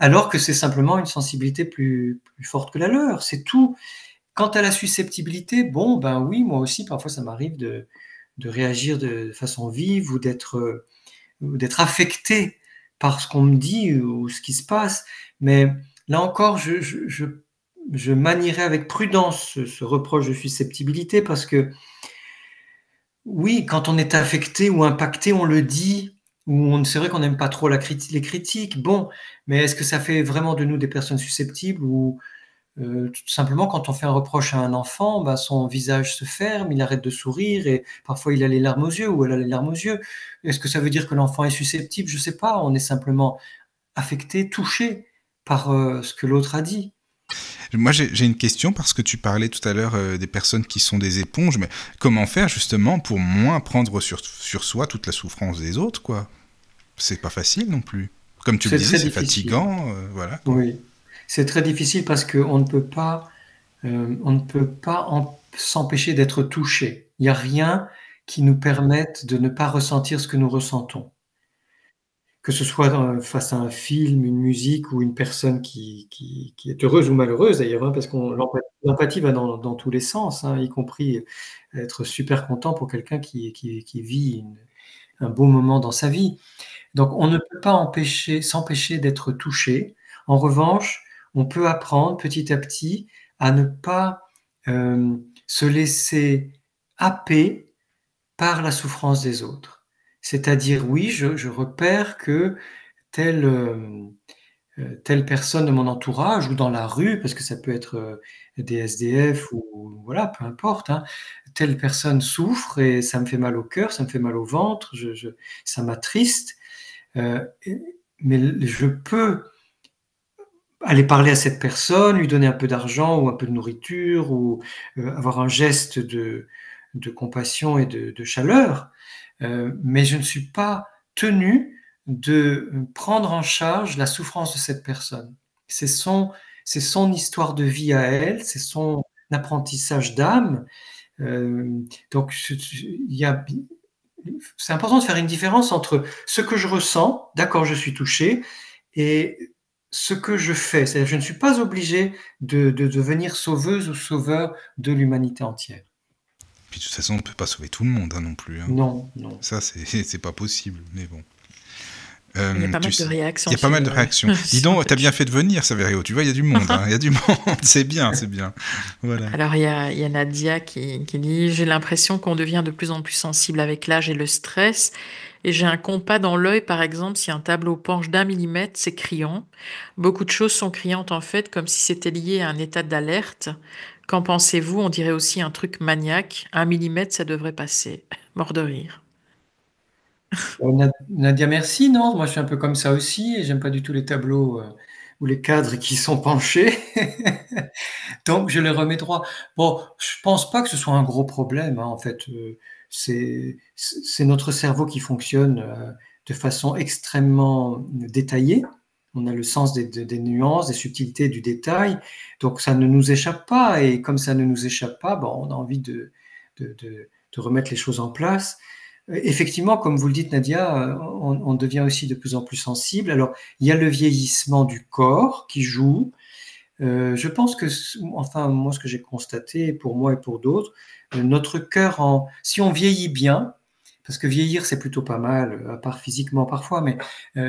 alors que c'est simplement une sensibilité plus forte que la leur, c'est tout. Quant à la susceptibilité, bon, ben oui, moi aussi, parfois ça m'arrive de réagir de façon vive ou d'être affecté par ce qu'on me dit ou ce qui se passe, mais là encore, je manierais avec prudence ce reproche de susceptibilité parce que oui, quand on est affecté ou impacté, on le dit, ou c'est vrai qu'on n'aime pas trop les critiques, bon, mais est-ce que ça fait vraiment de nous des personnes susceptibles ou tout simplement quand on fait un reproche à un enfant, bah, son visage se ferme, il arrête de sourire et parfois il a les larmes aux yeux ou elle a les larmes aux yeux. Est-ce que ça veut dire que l'enfant est susceptible? Je ne sais pas, on est simplement affecté, touché par ce que l'autre a dit. Moi, j'ai une question parce que tu parlais tout à l'heure des personnes qui sont des éponges, mais comment faire justement pour moins prendre sur soi toute la souffrance des autres, quoi? C'est pas facile non plus. Comme tu le disais, c'est fatigant, voilà. Quoi. Oui, c'est très difficile parce qu'on ne peut pas, s'empêcher d'être touché. Il n'y a rien qui nous permette de ne pas ressentir ce que nous ressentons. Que ce soit face à un film, une musique ou une personne qui est heureuse ou malheureuse d'ailleurs, hein, parce que l'empathie va dans tous les sens, hein, y compris être super content pour quelqu'un qui vit un beau moment dans sa vie. Donc on ne peut pas s'empêcher d'être touché. En revanche, on peut apprendre petit à petit à ne pas se laisser happer par la souffrance des autres. C'est-à-dire, oui, je repère que telle personne de mon entourage ou dans la rue, parce que ça peut être des SDF ou voilà, peu importe, hein, telle personne souffre et ça me fait mal au cœur, ça me fait mal au ventre, ça m'attriste, mais je peux aller parler à cette personne, lui donner un peu d'argent ou un peu de nourriture ou avoir un geste de compassion et de chaleur, mais je ne suis pas tenu de prendre en charge la souffrance de cette personne. C'est son histoire de vie à elle, c'est son apprentissage d'âme. Donc, c'est important de faire une différence entre ce que je ressens, d'accord, je suis touché, et ce que je fais. C'est-à-dire, je ne suis pas obligé de devenir sauveuse ou sauveur de l'humanité entière. Puis de toute façon, on ne peut pas sauver tout le monde hein, non plus. Hein. Non, non. Ça, c'est pas possible, mais bon. Il y a pas mal de réactions. Il y a pas mal de réactions. Dis donc, t'as bien fait de venir, Saverio. Tu vois, il y a du monde. Hein. Il y a du monde. C'est bien, c'est bien. Voilà. Alors, il y a Nadia qui dit « J'ai l'impression qu'on devient de plus en plus sensible avec l'âge et le stress. Et j'ai un compas dans l'œil, par exemple, si un tableau penche d'1 millimètre, c'est criant. Beaucoup de choses sont criantes, en fait, comme si c'était lié à un état d'alerte. Qu'en pensez-vous? On dirait aussi un truc maniaque. 1 millimètre, ça devrait passer. » Mort de rire. Nadia, merci. Non, moi je suis un peu comme ça aussi et j'aime pas du tout les tableaux ou les cadres qui sont penchés. Donc je les remets droit. Bon, je pense pas que ce soit un gros problème. Hein, en fait, c'est notre cerveau qui fonctionne de façon extrêmement détaillée. On a le sens des nuances, des subtilités du détail. Donc ça ne nous échappe pas. Et comme ça ne nous échappe pas, bon, on a envie de remettre les choses en place. Effectivement, comme vous le dites, Nadia, on devient aussi de plus en plus sensible. Alors, il y a le vieillissement du corps qui joue. Je pense que, enfin, moi, ce que j'ai constaté pour moi et pour d'autres, notre cœur, si on vieillit bien, parce que vieillir, c'est plutôt pas mal, à part physiquement parfois, mais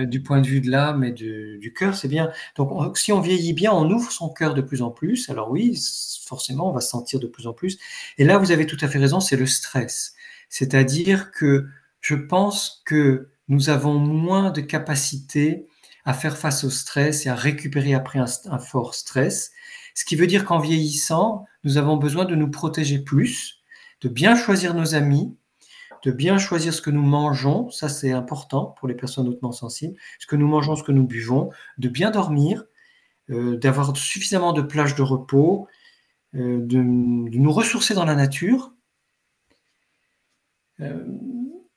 du point de vue de l'âme et du cœur, c'est bien. Donc, si on vieillit bien, on ouvre son cœur de plus en plus. Alors oui, forcément, on va se sentir de plus en plus. Et là, vous avez tout à fait raison, c'est le stress. C'est-à-dire que je pense que nous avons moins de capacité à faire face au stress et à récupérer après un fort stress. Ce qui veut dire qu'en vieillissant, nous avons besoin de nous protéger plus, de bien choisir nos amis, de bien choisir ce que nous mangeons, ça c'est important pour les personnes hautement sensibles, ce que nous mangeons, ce que nous buvons, de bien dormir, d'avoir suffisamment de plages de repos, de nous ressourcer dans la nature.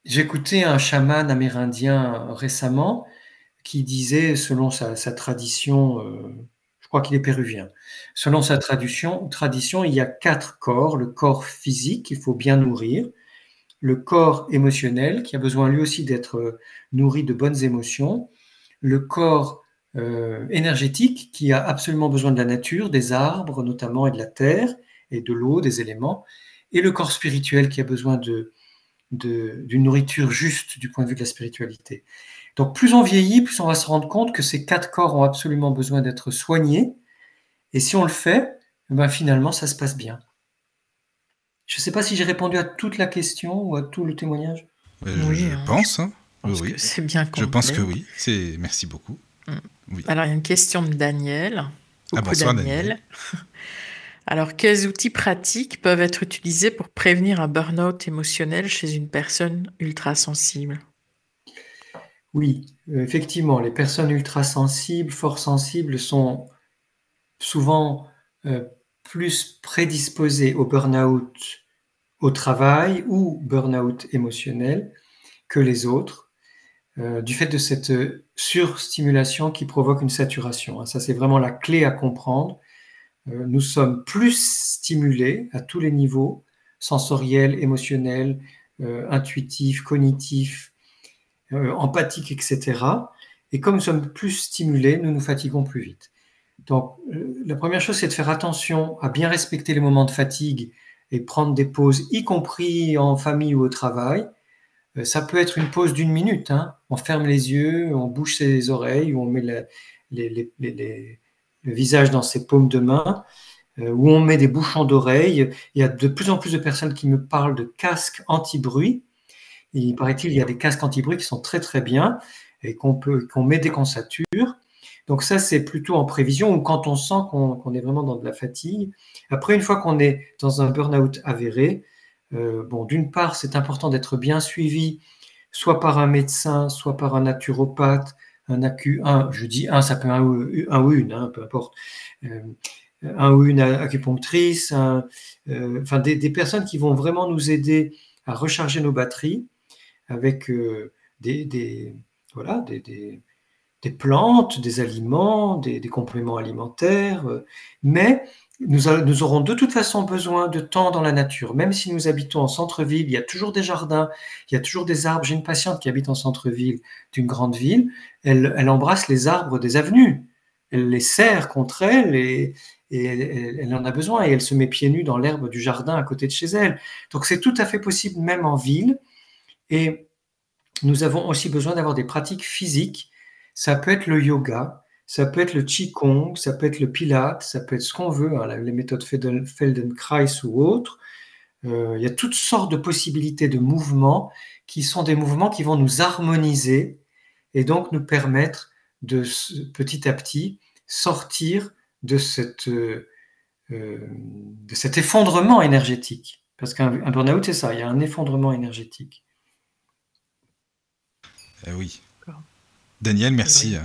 J'écoutais un chaman amérindien récemment qui disait, selon sa tradition, je crois qu'il est péruvien, selon sa tradition, il y a 4 corps. Le corps physique, qu'il faut bien nourrir, le corps émotionnel, qui a besoin lui aussi d'être nourri de bonnes émotions, le corps énergétique, qui a absolument besoin de la nature, des arbres notamment, et de la terre, et de l'eau, des éléments, et le corps spirituel, qui a besoin d'une nourriture juste du point de vue de la spiritualité. Donc plus on vieillit, plus on va se rendre compte que ces 4 corps ont absolument besoin d'être soignés, et si on le fait, ben finalement ça se passe bien. Je ne sais pas si j'ai répondu à toute la question ou à tout le témoignage. Je pense, hein. Je pense que c'est bien complet. Je pense que oui. Merci beaucoup. Oui. Alors, il y a une question de Daniel. Bonsoir, Daniel. Alors, quels outils pratiques peuvent être utilisés pour prévenir un burn-out émotionnel chez une personne ultra-sensible? Oui, effectivement, les personnes ultra-sensibles, fort sensibles, sont souvent plus prédisposées au burn-out au travail ou burn-out émotionnel que les autres, du fait de cette surstimulation qui provoque une saturation. Ça, c'est vraiment la clé à comprendre. Nous sommes plus stimulés à tous les niveaux, sensoriels, émotionnels, intuitifs, cognitifs, empathiques, etc. Et comme nous sommes plus stimulés, nous nous fatiguons plus vite. Donc, la première chose, c'est de faire attention à bien respecter les moments de fatigue et prendre des pauses, y compris en famille ou au travail. Ça peut être une pause d'1 minute. Hein. On ferme les yeux, on bouche ses oreilles, ou on met le visage dans ses paumes de main, où on met des bouchons d'oreilles. Il y a de plus en plus de personnes qui me parlent de casques anti-bruit. Il paraît-il, il y a des casques anti-bruit qui sont très très bien et qu'on met dès qu'on sature. Donc ça, c'est plutôt en prévision ou quand on sent qu'on est vraiment dans de la fatigue. Après, une fois qu'on est dans un burn-out avéré, d'une part, c'est important d'être bien suivi, soit par un médecin, soit par un naturopathe, un AQ1, je dis un, ça peut un ou une, hein, peu importe, un ou une acupunctrice, des personnes qui vont vraiment nous aider à recharger nos batteries avec des plantes, des aliments, des compléments alimentaires, mais nous aurons de toute façon besoin de temps dans la nature. Même si nous habitons en centre-ville, il y a toujours des jardins, il y a toujours des arbres. J'ai une patiente qui habite en centre-ville d'une grande ville, elle embrasse les arbres des avenues, elle les serre contre elle et elle en a besoin et elle se met pieds nus dans l'herbe du jardin à côté de chez elle. Donc c'est tout à fait possible même en ville et nous avons aussi besoin d'avoir des pratiques physiques. Ça peut être le yoga, ça peut être le qigong, ça peut être le pilate, ça peut être ce qu'on veut, hein, les méthodes Feldenkrais ou autres. Il y a toutes sortes de possibilités de mouvements qui sont des mouvements qui vont nous harmoniser et donc nous permettre de petit à petit sortir de cet effondrement énergétique. Parce qu'un burn-out, c'est ça, il y a un effondrement énergétique. Oui. Daniel, merci.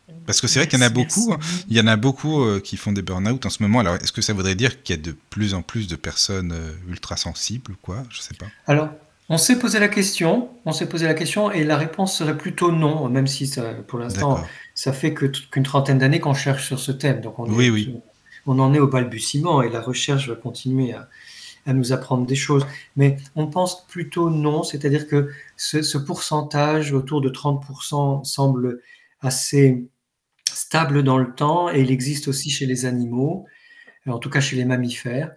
Oui. Parce que c'est vrai qu'il y en a beaucoup. Il y en a beaucoup qui font des burn-out en ce moment. Alors, est-ce que ça voudrait dire qu'il y a de plus en plus de personnes ultra sensibles ou quoi? Je ne sais pas. Alors, on s'est posé la question et la réponse serait plutôt non, même si ça, pour l'instant, ça fait qu'une trentaine d'années qu'on cherche sur ce thème. Donc, on en est au balbutiement et la recherche va continuer à nous apprendre des choses. Mais on pense plutôt non, c'est-à-dire que ce pourcentage, autour de 30%, semble assez stable dans le temps et il existe aussi chez les animaux, en tout cas chez les mammifères.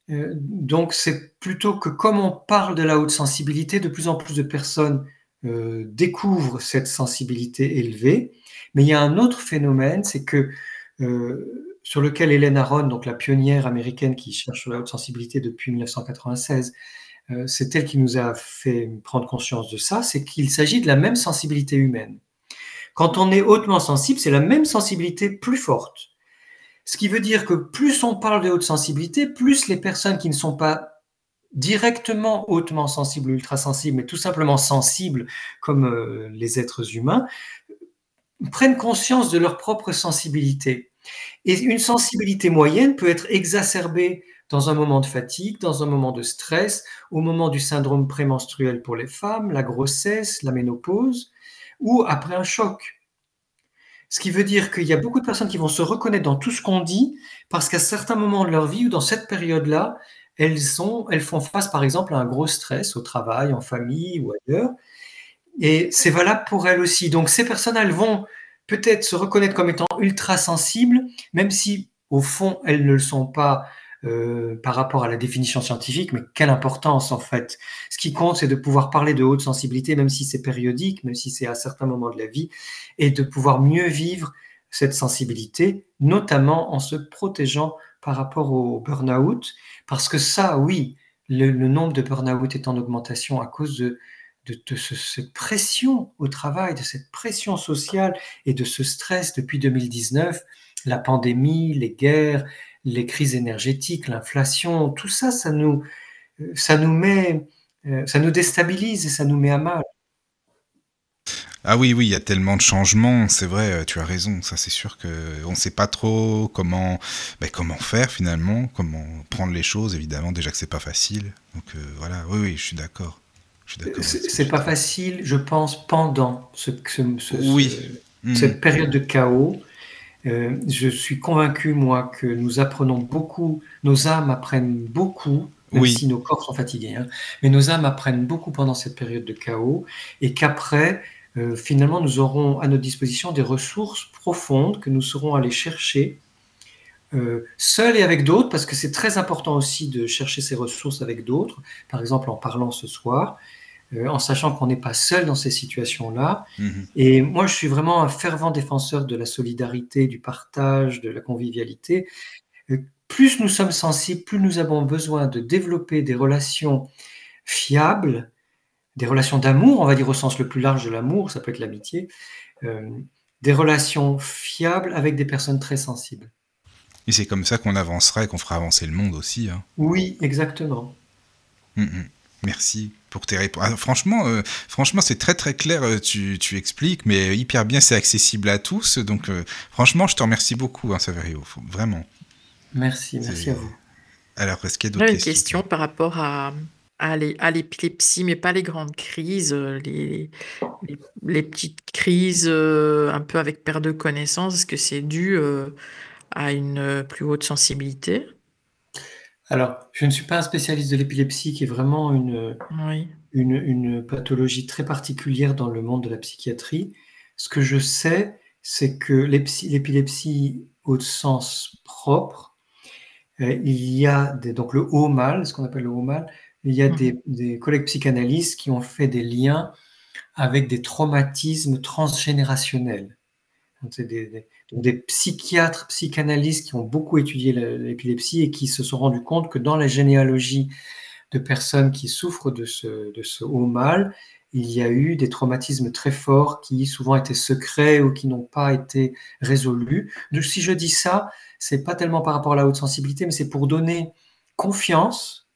Donc, c'est plutôt que comme on parle de la haute sensibilité, de plus en plus de personnes découvrent cette sensibilité élevée. Mais il y a un autre phénomène, c'est que sur lequel Hélène Aron, donc la pionnière américaine qui cherche sur la haute sensibilité depuis 1996, c'est elle qui nous a fait prendre conscience de ça, c'est qu'il s'agit de la même sensibilité humaine. Quand on est hautement sensible, c'est la même sensibilité plus forte. Ce qui veut dire que plus on parle de haute sensibilité, plus les personnes qui ne sont pas directement hautement sensibles ou ultra-sensibles, mais tout simplement sensibles comme les êtres humains, prennent conscience de leur propre sensibilité. Et une sensibilité moyenne peut être exacerbée dans un moment de fatigue, dans un moment de stress, au moment du syndrome prémenstruel pour les femmes, la grossesse, la ménopause, ou après un choc. Ce qui veut dire qu'il y a beaucoup de personnes qui vont se reconnaître dans tout ce qu'on dit, parce qu'à certains moments de leur vie ou dans cette période-là, elles font face, par exemple, à un gros stress au travail, en famille ou ailleurs. Et c'est valable pour elles aussi. Donc, ces personnes, elles vont peut-être se reconnaître comme étant ultra sensibles, même si, au fond, elles ne le sont pas par rapport à la définition scientifique, mais quelle importance, en fait. Ce qui compte, c'est de pouvoir parler de haute sensibilité, même si c'est périodique, même si c'est à certains moments de la vie, et de pouvoir mieux vivre cette sensibilité, notamment en se protégeant par rapport au burn-out, parce que ça, oui, le nombre de burn-out est en augmentation à cause de cette pression au travail, de cette pression sociale et de ce stress depuis 2019, la pandémie, les guerres, les crises énergétiques, l'inflation, tout ça, ça nous déstabilise et ça nous met à mal. Ah oui, oui, il y a tellement de changements, c'est vrai, tu as raison, ça c'est sûr qu'on ne sait pas trop comment faire finalement, comment prendre les choses, évidemment, déjà que c'est pas facile. Donc voilà, oui, oui, je suis d'accord. C'est pas facile, je pense, pendant Oui. cette période de chaos. Je suis convaincu, moi, que nous apprenons beaucoup, nos âmes apprennent beaucoup, même Oui. si nos corps sont fatigués, hein, mais nos âmes apprennent beaucoup pendant cette période de chaos, et qu'après, finalement, nous aurons à notre disposition des ressources profondes que nous saurons aller chercher seuls et avec d'autres, parce que c'est très important aussi de chercher ces ressources avec d'autres, par exemple en parlant ce soir, en sachant qu'on n'est pas seul dans ces situations-là. Et moi, je suis vraiment un fervent défenseur de la solidarité, du partage, de la convivialité. Plus nous sommes sensibles, plus nous avons besoin de développer des relations fiables, des relations d'amour, on va dire au sens le plus large de l'amour, ça peut être l'amitié, des relations fiables avec des personnes très sensibles. Et c'est comme ça qu'on avancera et qu'on fera avancer le monde aussi. Hein. Oui, exactement. Merci pour tes réponses. Ah, franchement, c'est très très clair, tu expliques, mais hyper bien, c'est accessible à tous. Donc, franchement, je te remercie beaucoup, hein, Saverio, vraiment. Merci à vous. Alors, est-ce qu'il y a d'autres questions ? Une question par rapport à l'épilepsie, mais pas les grandes crises, les petites crises un peu avec perte de connaissance. Est-ce que c'est dû à une plus haute sensibilité ? Alors, je ne suis pas un spécialiste de l'épilepsie, qui est vraiment une pathologie très particulière dans le monde de la psychiatrie. Ce que je sais, c'est que l'épilepsie au sens propre, il y a donc le haut mal, ce qu'on appelle le haut mal, il y a des collègues psychanalystes qui ont fait des liens avec des traumatismes transgénérationnels. C'est des psychiatres, psychanalystes qui ont beaucoup étudié l'épilepsie et qui se sont rendus compte que dans la généalogie de personnes qui souffrent de ce haut mal, il y a eu des traumatismes très forts qui souvent étaient secrets ou qui n'ont pas été résolus. Donc, si je dis ça, c'est pas tellement par rapport à la haute sensibilité, mais c'est pour donner confiance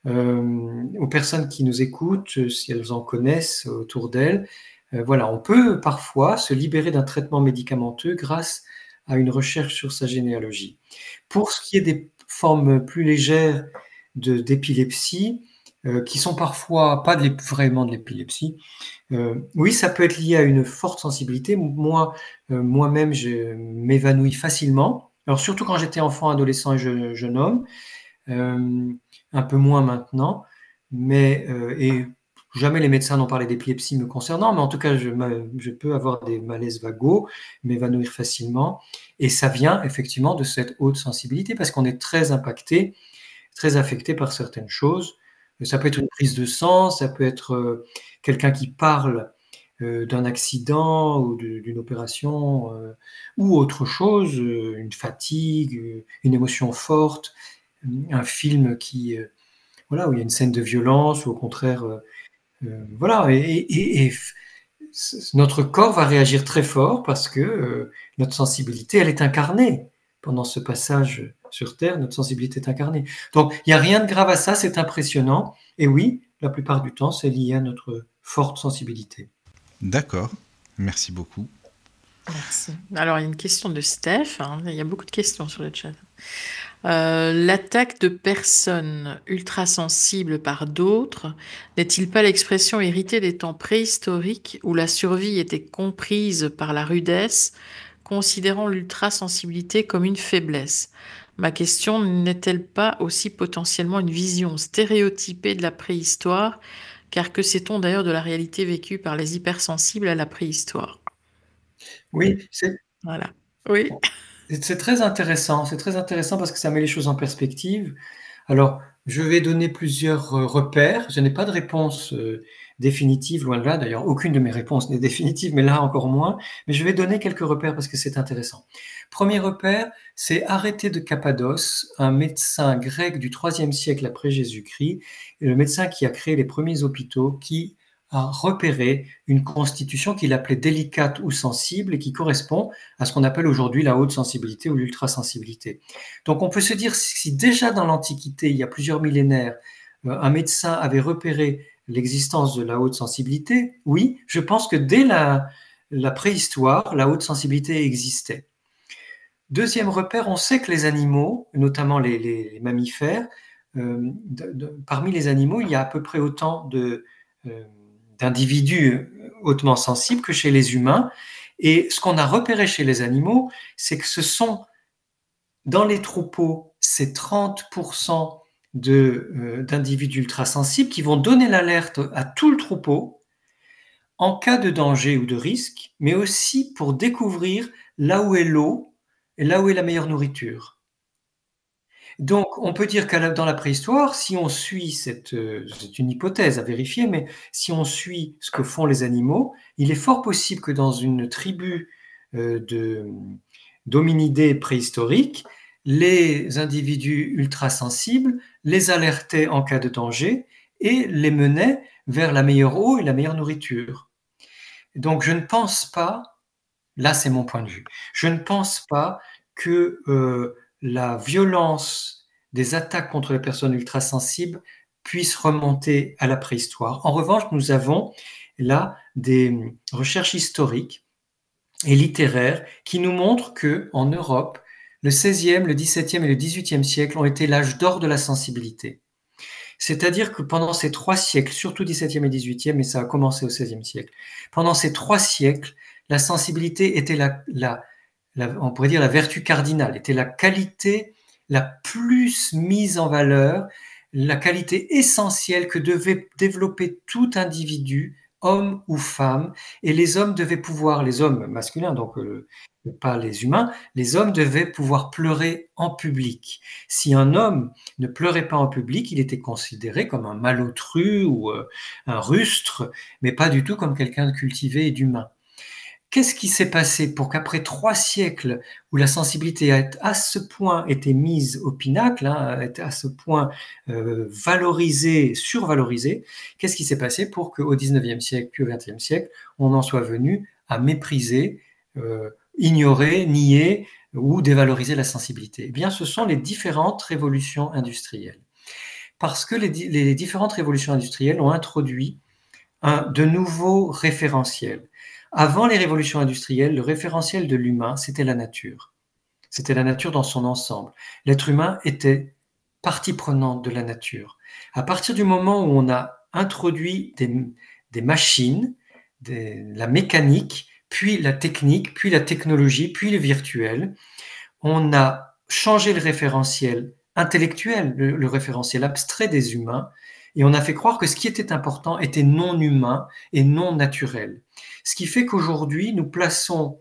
aux personnes qui nous écoutent, si elles en connaissent autour d'elles. Voilà, on peut parfois se libérer d'un traitement médicamenteux grâce à une recherche sur sa généalogie. Pour ce qui est des formes plus légères d'épilepsie, qui sont parfois pas vraiment de l'épilepsie, oui, ça peut être lié à une forte sensibilité. Moi-même, je m'évanouis facilement. Alors, surtout quand j'étais enfant, adolescent et jeune homme, un peu moins maintenant, mais jamais les médecins n'ont parlé d'épilepsie me concernant, mais en tout cas, je peux avoir des malaises vagos, m'évanouir facilement, et ça vient effectivement de cette haute sensibilité, parce qu'on est très impacté. très affecté par certaines choses. Ça peut être une prise de sang, ça peut être quelqu'un qui parle d'un accident ou d'une opération ou autre chose, une fatigue, une émotion forte, un film qui, voilà, où il y a une scène de violence ou au contraire, voilà, et notre corps va réagir très fort parce que notre sensibilité, elle est incarnée. Pendant ce passage sur Terre, notre sensibilité est incarnée. Donc, il n'y a rien de grave à ça, c'est impressionnant. Et oui, la plupart du temps, c'est lié à notre forte sensibilité. D'accord, merci beaucoup. Merci. Alors, il y a une question de Steph. Il y a beaucoup de questions sur le chat. L'attaque de personnes ultra-sensibles par d'autres n'est-il pas l'expression héritée des temps préhistoriques où la survie était comprise par la rudesse, considérant l'ultra-sensibilité comme une faiblesse? Ma question n'est-elle pas aussi potentiellement une vision stéréotypée de la préhistoire, car que sait-on d'ailleurs de la réalité vécue par les hypersensibles à la préhistoire? Oui, c'est Voilà. Oui. très intéressant. C'est très intéressant parce que ça met les choses en perspective. Alors, je vais donner plusieurs repères. Je n'ai pas de réponse définitive, loin de là. D'ailleurs, aucune de mes réponses n'est définitive, mais là encore moins. Mais je vais donner quelques repères parce que c'est intéressant. Premier repère, c'est Arrêté de Cappadoce, un médecin grec du IIIe siècle après Jésus-Christ, et le médecin qui a créé les premiers hôpitaux, qui a repéré une constitution qu'il appelait délicate ou sensible et qui correspond à ce qu'on appelle aujourd'hui la haute sensibilité ou l'ultrasensibilité. Donc on peut se dire, si déjà dans l'Antiquité, il y a plusieurs millénaires, un médecin avait repéré l'existence de la haute sensibilité, oui, je pense que dès la préhistoire, la haute sensibilité existait. Deuxième repère, on sait que les animaux, notamment les mammifères, parmi les animaux, il y a à peu près autant d'individus hautement sensibles que chez les humains. Et ce qu'on a repéré chez les animaux, c'est que ce sont, dans les troupeaux, ces 30% d'individus ultrasensibles qui vont donner l'alerte à tout le troupeau en cas de danger ou de risque, mais aussi pour découvrir là où est l'eau et là où est la meilleure nourriture. Donc, on peut dire que dans la préhistoire, si on suit c'est une hypothèse à vérifier, mais si on suit ce que font les animaux, il est fort possible que dans une tribu d'hominidés préhistoriques, les individus ultrasensibles les alertaient en cas de danger et les menaient vers la meilleure eau et la meilleure nourriture. Donc, je ne pense pas, là c'est mon point de vue, je ne pense pas que la violence des attaques contre les personnes ultrasensibles puisse remonter à la préhistoire. En revanche, nous avons là des recherches historiques et littéraires qui nous montrent que en Europe, le XVIe, le XVIIe et le XVIIIe siècle ont été l'âge d'or de la sensibilité. C'est-à-dire que pendant ces 3 siècles, surtout XVIIe et XVIIIe, mais ça a commencé au XVIe siècle, pendant ces 3 siècles, la sensibilité était on pourrait dire la vertu cardinale, était la qualité la plus mise en valeur, la qualité essentielle que devait développer tout individu, homme ou femme, et les hommes devaient pouvoir, les hommes masculins, donc pas les humains, les hommes devaient pouvoir pleurer en public. Si un homme ne pleurait pas en public, il était considéré comme un malotru ou un rustre, mais pas du tout comme quelqu'un de cultivé et d'humain. Qu'est-ce qui s'est passé pour qu'après 3 siècles où la sensibilité a à ce point été mise au pinacle, a été à ce point valorisée, survalorisée, qu'est-ce qui s'est passé pour qu'au XIXe siècle puis au XXe siècle, on en soit venu à mépriser, ignorer, nier ou dévaloriser la sensibilité? Eh bien, ce sont les différentes révolutions industrielles. Parce que les différentes révolutions industrielles ont introduit de nouveaux référentiels. Avant les révolutions industrielles, le référentiel de l'humain, c'était la nature. C'était la nature dans son ensemble. L'être humain était partie prenante de la nature. À partir du moment où on a introduit des machines, la mécanique, puis la technique, puis la technologie, puis le virtuel, on a changé le référentiel intellectuel, le référentiel abstrait des humains, et on a fait croire que ce qui était important était non humain et non naturel. Ce qui fait qu'aujourd'hui, nous plaçons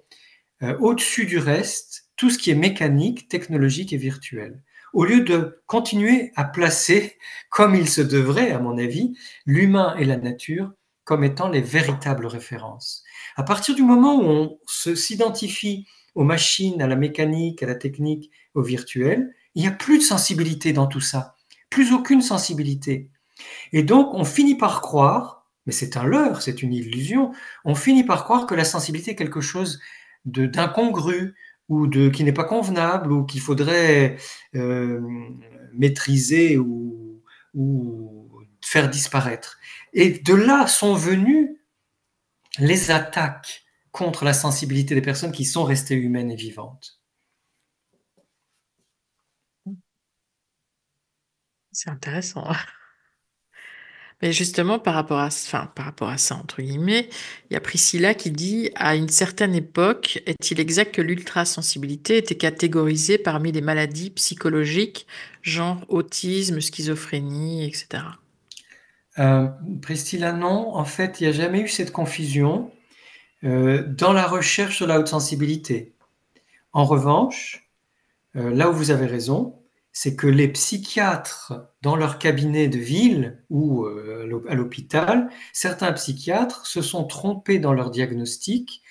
au-dessus du reste tout ce qui est mécanique, technologique et virtuel. au lieu de continuer à placer, comme il se devrait, à mon avis, l'humain et la nature comme étant les véritables références. À partir du moment où on s'identifie aux machines, à la mécanique, à la technique, au virtuel, il n'y a plus de sensibilité dans tout ça, plus aucune sensibilité. Et donc, on finit par croire, mais c'est un leurre, c'est une illusion, on finit par croire que la sensibilité est quelque chose d'incongru ou qui n'est pas convenable ou qu'il faudrait maîtriser ou faire disparaître. Et de là sont venues les attaques contre la sensibilité des personnes qui sont restées humaines et vivantes. C'est intéressant. Mais justement, par rapport à ça, entre guillemets, il y a Priscilla qui dit, à une certaine époque, est-il exact que l'ultrasensibilité était catégorisée parmi les maladies psychologiques, genre autisme, schizophrénie, etc. Priscilla, non. En fait, il n'y a jamais eu cette confusion dans la recherche sur la haute sensibilité. En revanche, là où vous avez raison, c'est que les psychiatres, dans leur cabinet de ville ou à l'hôpital, certains psychiatres se sont trompés dans leur diagnostic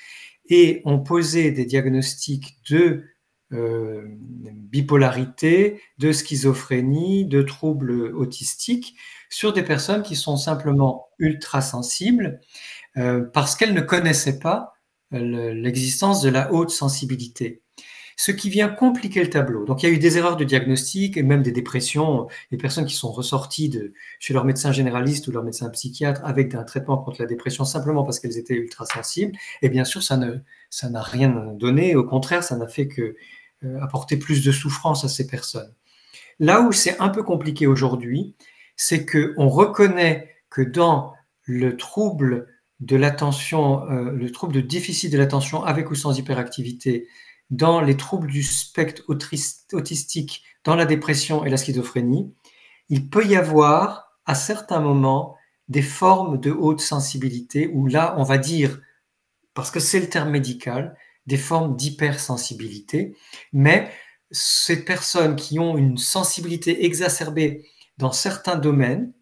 et ont posé des diagnostics de bipolarité, de schizophrénie, de troubles autistiques sur des personnes qui sont simplement ultra sensibles parce qu'elles ne connaissaient pas l'existence de la haute sensibilité. Ce qui vient compliquer le tableau. Donc il y a eu des erreurs de diagnostic et même des dépressions, des personnes qui sont ressorties chez leur médecin généraliste ou leur médecin psychiatre avec un traitement contre la dépression simplement parce qu'elles étaient ultra sensibles. Et bien sûr, ça n'a rien donné. Au contraire, ça n'a fait que apporter plus de souffrance à ces personnes. Là où c'est un peu compliqué aujourd'hui, c'est qu'on reconnaît que dans le trouble de l'attention, le trouble de déficit de l'attention avec ou sans hyperactivité, dans les troubles du spectre autistique, dans la dépression et la schizophrénie, il peut y avoir à certains moments des formes de haute sensibilité où là, on va dire, parce que c'est le terme médical, des formes d'hypersensibilité, mais ces personnes qui ont une sensibilité exacerbée dans certains domaines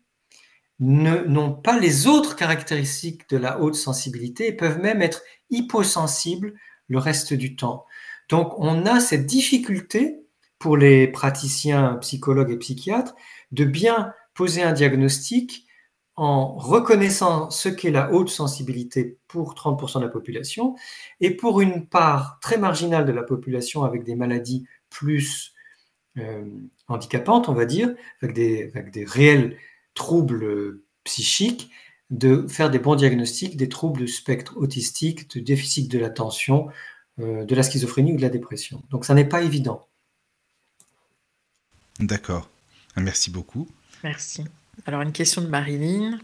n'ont pas les autres caractéristiques de la haute sensibilité et peuvent même être hyposensibles le reste du temps. Donc, on a cette difficulté pour les praticiens psychologues et psychiatres de bien poser un diagnostic en reconnaissant ce qu'est la haute sensibilité pour 30% de la population et pour une part très marginale de la population avec des maladies plus handicapantes, on va dire, avec des réels troubles psychiques, de faire des bons diagnostics des troubles du spectre autistique, de déficit de l'attention, de la schizophrénie ou de la dépression. Donc ça n'est pas évident. D'accord. Merci beaucoup. Merci. Alors une question de Marilyn.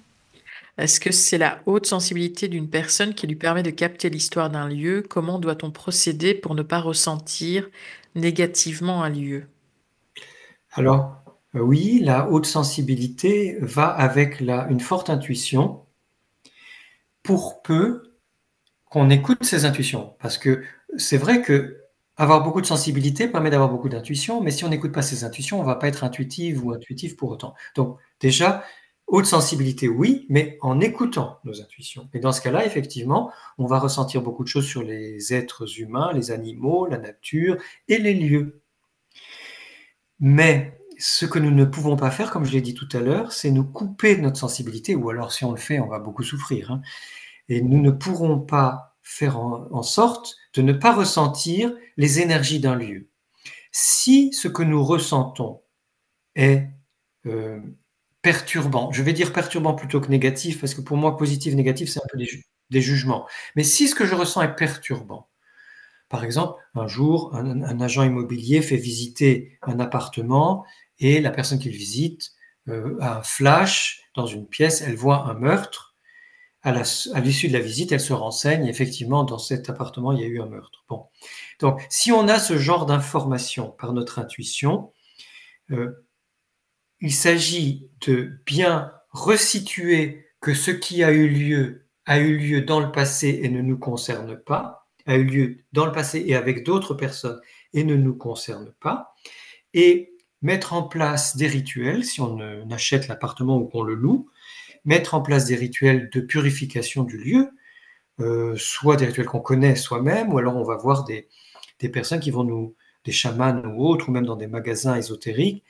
Est-ce que c'est la haute sensibilité d'une personne qui lui permet de capter l'histoire d'un lieu? Comment doit-on procéder pour ne pas ressentir négativement un lieu? Alors, oui, la haute sensibilité va avec une forte intuition, pour peu qu'on écoute ses intuitions. Parce que c'est vrai que avoir beaucoup de sensibilité permet d'avoir beaucoup d'intuition, mais si on n'écoute pas ses intuitions, on ne va pas être intuitive ou intuitif pour autant. Donc, déjà, haute sensibilité, oui, mais en écoutant nos intuitions. Et dans ce cas-là, effectivement, on va ressentir beaucoup de choses sur les êtres humains, les animaux, la nature et les lieux. Mais ce que nous ne pouvons pas faire, comme je l'ai dit tout à l'heure, c'est nous couper de notre sensibilité, ou alors si on le fait, on va beaucoup souffrir. Hein. Et nous ne pourrons pas faire en sorte de ne pas ressentir les énergies d'un lieu. Si ce que nous ressentons est perturbant, je vais dire perturbant plutôt que négatif, parce que pour moi, positif, négatif, c'est un peu des jugements. Mais si ce que je ressens est perturbant, par exemple, un jour, un agent immobilier fait visiter un appartement et la personne qui le visite a un flash dans une pièce, elle voit un meurtre. À l'issue de la visite, elle se renseigne, effectivement, dans cet appartement, il y a eu un meurtre. Bon. Donc, si on a ce genre d'information par notre intuition, il s'agit de bien resituer que ce qui a eu lieu dans le passé et ne nous concerne pas, a eu lieu dans le passé et avec d'autres personnes et ne nous concerne pas, et mettre en place des rituels, si on achète l'appartement ou qu'on le loue, mettre en place des rituels de purification du lieu, soit des rituels qu'on connaît soi-même, ou alors on va voir des personnes qui vont des chamans ou autres, ou même dans des magasins ésotériques.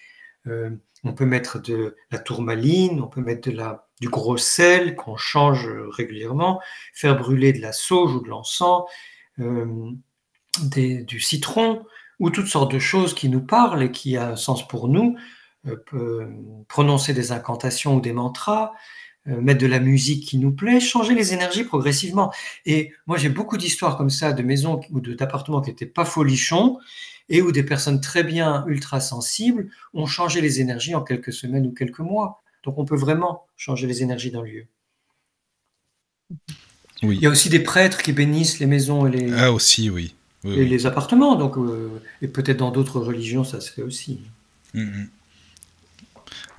On peut mettre de la tourmaline, on peut mettre du gros sel qu'on change régulièrement, faire brûler de la sauge ou de l'encens, du citron, ou toutes sortes de choses qui nous parlent et qui a un sens pour nous, prononcer des incantations ou des mantras, mettre de la musique qui nous plaît, changer les énergies progressivement. Et moi, j'ai beaucoup d'histoires comme ça, de maisons ou d'appartements qui n'étaient pas folichons, et où des personnes très bien ultra sensibles ont changé les énergies en quelques semaines ou quelques mois. Donc on peut vraiment changer les énergies d'un lieu. Oui. Il y a aussi des prêtres qui bénissent les maisons et les, aussi, oui. et les appartements. Donc, et peut-être dans d'autres religions, ça se fait aussi.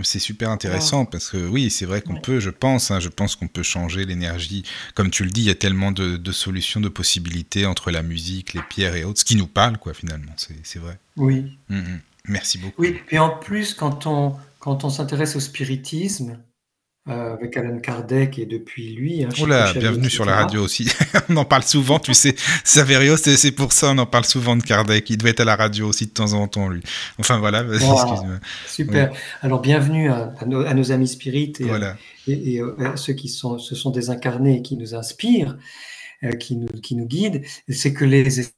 C'est super intéressant parce que oui, c'est vrai qu'on peut, je pense qu'on peut changer l'énergie. Comme tu le dis, il y a tellement de solutions, de possibilités entre la musique, les pierres et autres, ce qui nous parle, quoi, finalement, c'est vrai. Oui. Merci beaucoup. Oui, puis en plus, quand on s'intéresse au spiritisme, avec Alan Kardec et depuis lui... Oula, bienvenue sur la radio aussi. On en parle souvent, tu sais. Saverio, c'est pour ça on en parle souvent de Kardec. Il doit être à la radio aussi de temps en temps, lui. Enfin voilà, excuse-moi. Super. Oui. Alors bienvenue à nos amis spirites et à ceux se sont désincarnés et qui nous inspirent, qui nous guident. C'est que les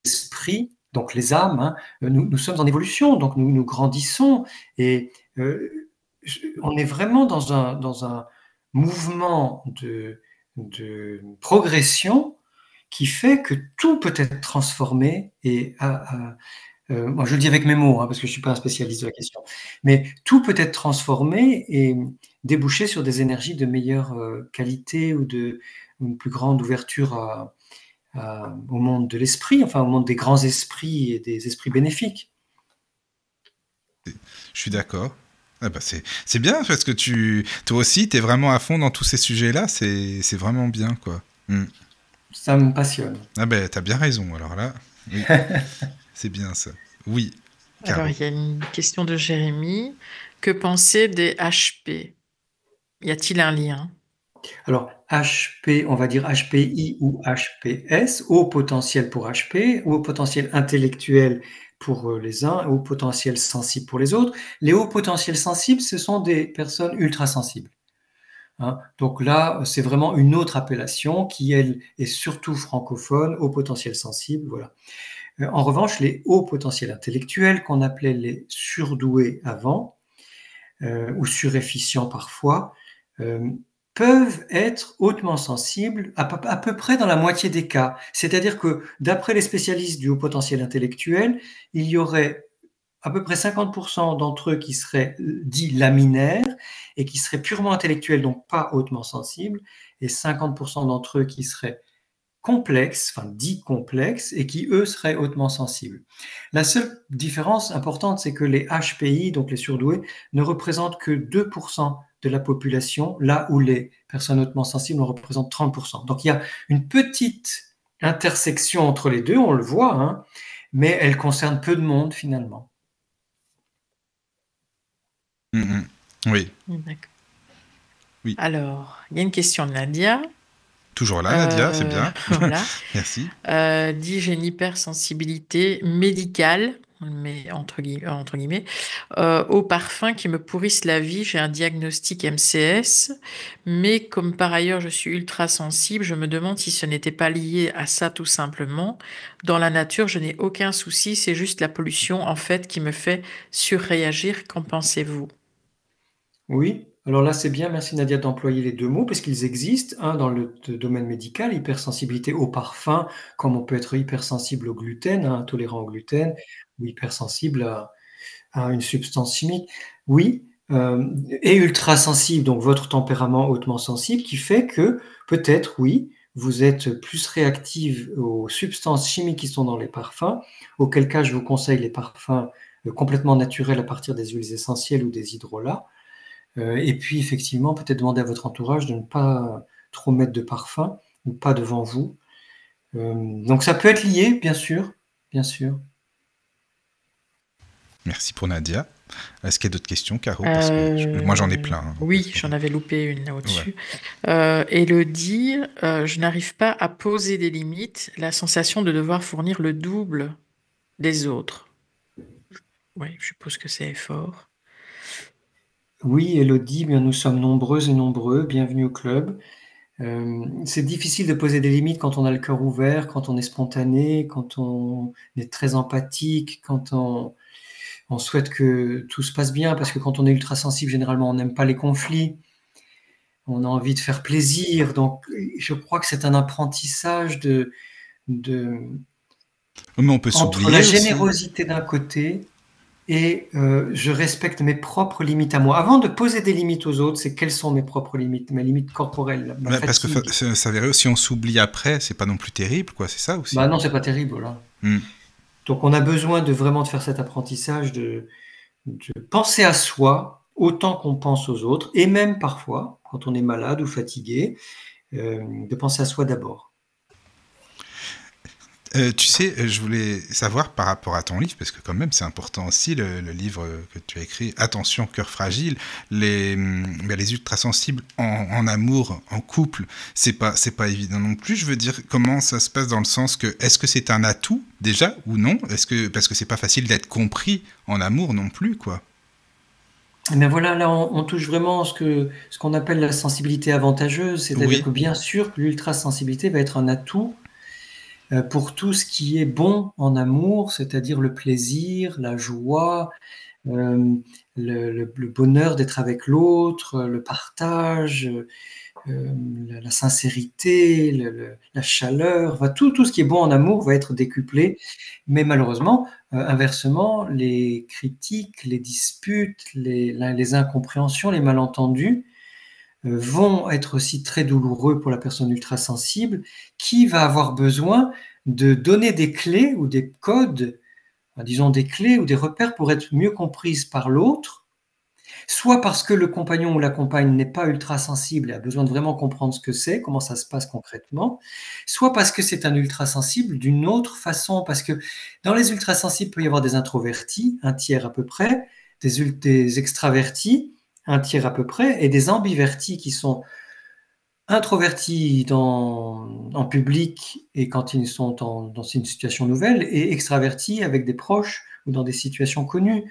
esprits, donc les âmes, nous sommes en évolution, donc nous grandissons et... on est vraiment dans un mouvement de progression qui fait que tout peut être transformé et moi je le dis avec mes mots, parce que je ne suis pas un spécialiste de la question, mais tout peut être transformé et déboucher sur des énergies de meilleure qualité ou une plus grande ouverture au monde de l'esprit, enfin au monde des grands esprits et des esprits bénéfiques. Je suis d'accord. Ah bah c'est bien parce que toi aussi, tu es vraiment à fond dans tous ces sujets-là. C'est vraiment bien, quoi. Ça me passionne. Ah ben, t'as bien raison. Alors là, oui. C'est bien ça. Oui. Caro. Alors, il y a une question de Jérémy. Que penser des HP? Y a-t-il un lien? Alors, HP, on va dire HPI ou HPS, haut potentiel pour HP, haut potentiel intellectuel pour les uns, haut potentiel sensible pour les autres. Les hauts potentiels sensibles, ce sont des personnes ultra sensibles. Donc là, c'est vraiment une autre appellation qui, elle, est surtout francophone, haut potentiel sensible, voilà. En revanche, les hauts potentiels intellectuels, qu'on appelait les surdoués avant, ou surefficients parfois, peuvent être hautement sensibles à peu près dans la moitié des cas. C'est-à-dire que, d'après les spécialistes du haut potentiel intellectuel, il y aurait à peu près 50% d'entre eux qui seraient dits laminaires et qui seraient purement intellectuels, donc pas hautement sensibles, et 50% d'entre eux qui seraient complexes, enfin dits complexes, et qui, eux, seraient hautement sensibles. La seule différence importante, c'est que les HPI, donc les surdoués, ne représentent que 2% de la population, là où les personnes hautement sensibles en représentent 30%. Donc il y a une petite intersection entre les deux, on le voit, mais elle concerne peu de monde finalement. Oui. D'accord. Oui. Alors, il y a une question de Nadia. Toujours là, Nadia, c'est bien. Voilà. Merci. Dit j'ai une hypersensibilité médicale, mais entre guillemets, aux parfums qui me pourrissent la vie. J'ai un diagnostic MCS, mais comme par ailleurs je suis ultra sensible, je me demande si ce n'était pas lié à ça tout simplement. Dans la nature, je n'ai aucun souci, c'est juste la pollution en fait qui me fait surréagir. Qu'en pensez-vous? Oui, alors là c'est bien, merci Nadia d'employer les deux mots parce qu'ils existent, dans le domaine médical, hypersensibilité au parfum, comme on peut être hypersensible au gluten, intolérant au gluten, ou hypersensible à une substance chimique. Oui, et ultra sensible, donc votre tempérament hautement sensible, qui fait que peut-être, oui, vous êtes plus réactive aux substances chimiques qui sont dans les parfums, auquel cas je vous conseille les parfums complètement naturels à partir des huiles essentielles ou des hydrolats. Et puis effectivement, peut-être demander à votre entourage de ne pas trop mettre de parfum ou pas devant vous. Donc ça peut être lié, bien sûr, bien sûr. Merci pour Nadia. Est-ce qu'il y a d'autres questions, Caro? Parce que moi, j'en ai plein. Hein, oui, j'en avais loupé une là au-dessus. Ouais. Élodie, je n'arrive pas à poser des limites, la sensation de devoir fournir le double des autres. Oui, je suppose que c'est fort. Oui, Élodie, bien, nous sommes nombreuses et nombreux. Bienvenue au club. C'est difficile de poser des limites quand on a le cœur ouvert, quand on est spontané, quand on est très empathique, quand on souhaite que tout se passe bien, parce que quand on est ultra sensible, généralement, on n'aime pas les conflits. On a envie de faire plaisir. Donc, je crois que c'est un apprentissage Mais on peut entre la générosité d'un côté et je respecte mes propres limites à moi. Avant de poser des limites aux autres, c'est quelles sont mes propres limites, mes limites corporelles, ma parce que ça verrait, si on s'oublie après, c'est pas non plus terrible, quoi. C'est ça aussi. Bah non, c'est pas terrible, là. Donc on a besoin de vraiment de faire cet apprentissage de penser à soi autant qu'on pense aux autres, et même parfois, quand on est malade ou fatigué, de penser à soi d'abord. Tu sais, je voulais savoir par rapport à ton livre, parce que quand même c'est important aussi, le livre que tu as écrit, Attention, cœur fragile, les ultrasensibles en amour, en couple, c'est pas évident non plus. Je veux dire, comment ça se passe dans le sens que, est-ce que c'est un atout déjà ou non? Parce que c'est pas facile d'être compris en amour non plus, quoi. Mais voilà, là on touche vraiment ce qu'on appelle la sensibilité avantageuse, c'est-à-dire que bien sûr que l'ultrasensibilité va être un atout pour tout ce qui est bon en amour, c'est-à-dire le plaisir, la joie, le bonheur d'être avec l'autre, le partage, la sincérité, la chaleur, enfin, tout ce qui est bon en amour va être décuplé. Mais malheureusement, inversement, les critiques, les disputes, les incompréhensions, les malentendus vont être aussi très douloureux pour la personne ultrasensible qui va avoir besoin de donner des clés ou des codes, disons des clés ou des repères pour être mieux comprise par l'autre, soit parce que le compagnon ou la compagne n'est pas ultrasensible et a besoin de vraiment comprendre ce que c'est, comment ça se passe concrètement, soit parce que c'est un ultrasensible d'une autre façon, parce que dans les ultrasensibles, il peut y avoir des introvertis, un tiers à peu près, des extravertis, un tiers à peu près, et des ambivertis qui sont introvertis en public et quand ils sont dans une situation nouvelle, et extravertis avec des proches ou dans des situations connues.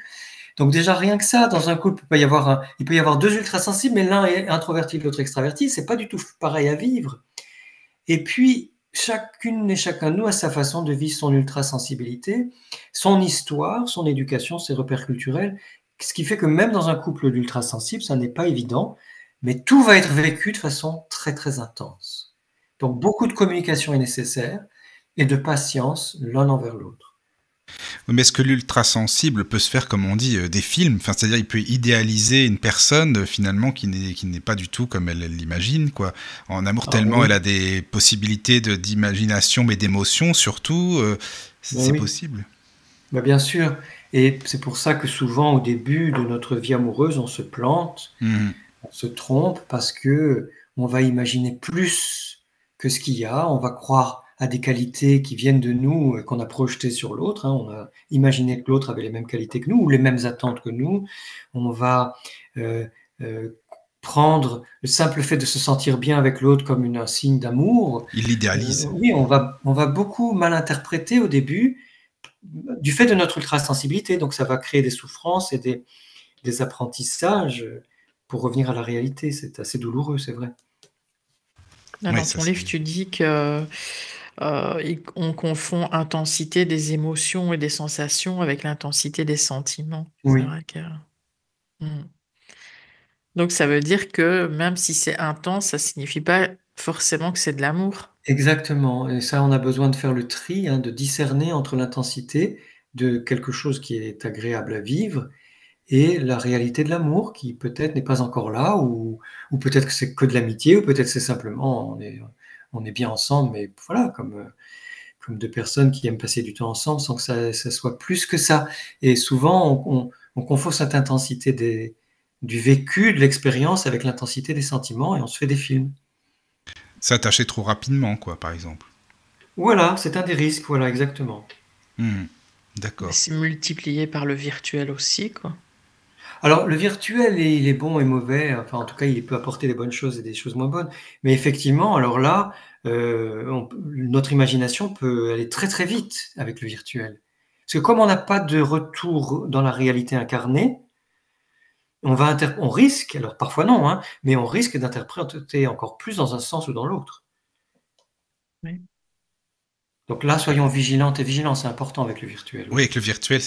Donc déjà, rien que ça, dans un couple, il peut y avoir deux ultrasensibles, mais l'un est introverti, l'autre extraverti, c'est pas du tout pareil à vivre. Et puis, chacune et chacun de nous a sa façon de vivre son ultrasensibilité, son histoire, son éducation, ses repères culturels, ce qui fait que même dans un couple d'ultrasensibles, ça n'est pas évident, mais tout va être vécu de façon très très intense. Donc beaucoup de communication est nécessaire et de patience l'un envers l'autre. Mais est-ce que l'ultrasensible peut se faire, comme on dit, des films? Enfin, c'est-à-dire, il peut idéaliser une personne, finalement, qui n'est pas du tout comme elle l'imagine, quoi. En amour, tellement elle a des possibilités d'imagination, mais d'émotion, surtout. C'est possible. Bah, bien sûr. Et c'est pour ça que souvent, au début de notre vie amoureuse, on se plante, on se trompe, parce que on va imaginer plus que ce qu'il y a, on va croire à des qualités qui viennent de nous, qu'on a projetées sur l'autre. On a imaginé que l'autre avait les mêmes qualités que nous ou les mêmes attentes que nous. On va prendre le simple fait de se sentir bien avec l'autre comme un signe d'amour. Il l'idéalise. Oui, on va beaucoup mal interpréter au début du fait de notre ultrasensibilité. Donc ça va créer des souffrances et des apprentissages pour revenir à la réalité. C'est assez douloureux, c'est vrai. Dans ton livre, tu dis que on confond intensité des émotions et des sensations avec l'intensité des sentiments. Oui. C'est vrai que... Donc ça veut dire que même si c'est intense, ça signifie pas forcément que c'est de l'amour. Exactement. Et ça, on a besoin de faire le tri, de discerner entre l'intensité de quelque chose qui est agréable à vivre et la réalité de l'amour qui peut-être n'est pas encore là, ou peut-être que c'est que de l'amitié, ou peut-être c'est simplement on est bien ensemble, mais voilà, comme deux personnes qui aiment passer du temps ensemble sans que ça soit plus que ça. Et souvent, on confond cette intensité du vécu, de l'expérience avec l'intensité des sentiments, et on se fait des films. S'attacher trop rapidement, quoi, par exemple. Voilà, c'est un des risques, voilà, exactement. D'accord. C'est multiplié par le virtuel aussi, quoi. Alors, le virtuel, il est bon et mauvais. Enfin, en tout cas, il peut apporter des bonnes choses et des choses moins bonnes. Mais effectivement, alors là, notre imagination peut aller très très vite avec le virtuel. Parce que comme on n'a pas de retour dans la réalité incarnée, on risque, alors parfois non, hein, mais on risque d'interpréter encore plus dans un sens ou dans l'autre. Oui. Donc là, soyons vigilantes et vigilants, c'est important avec le virtuel. Oui, avec le virtuel,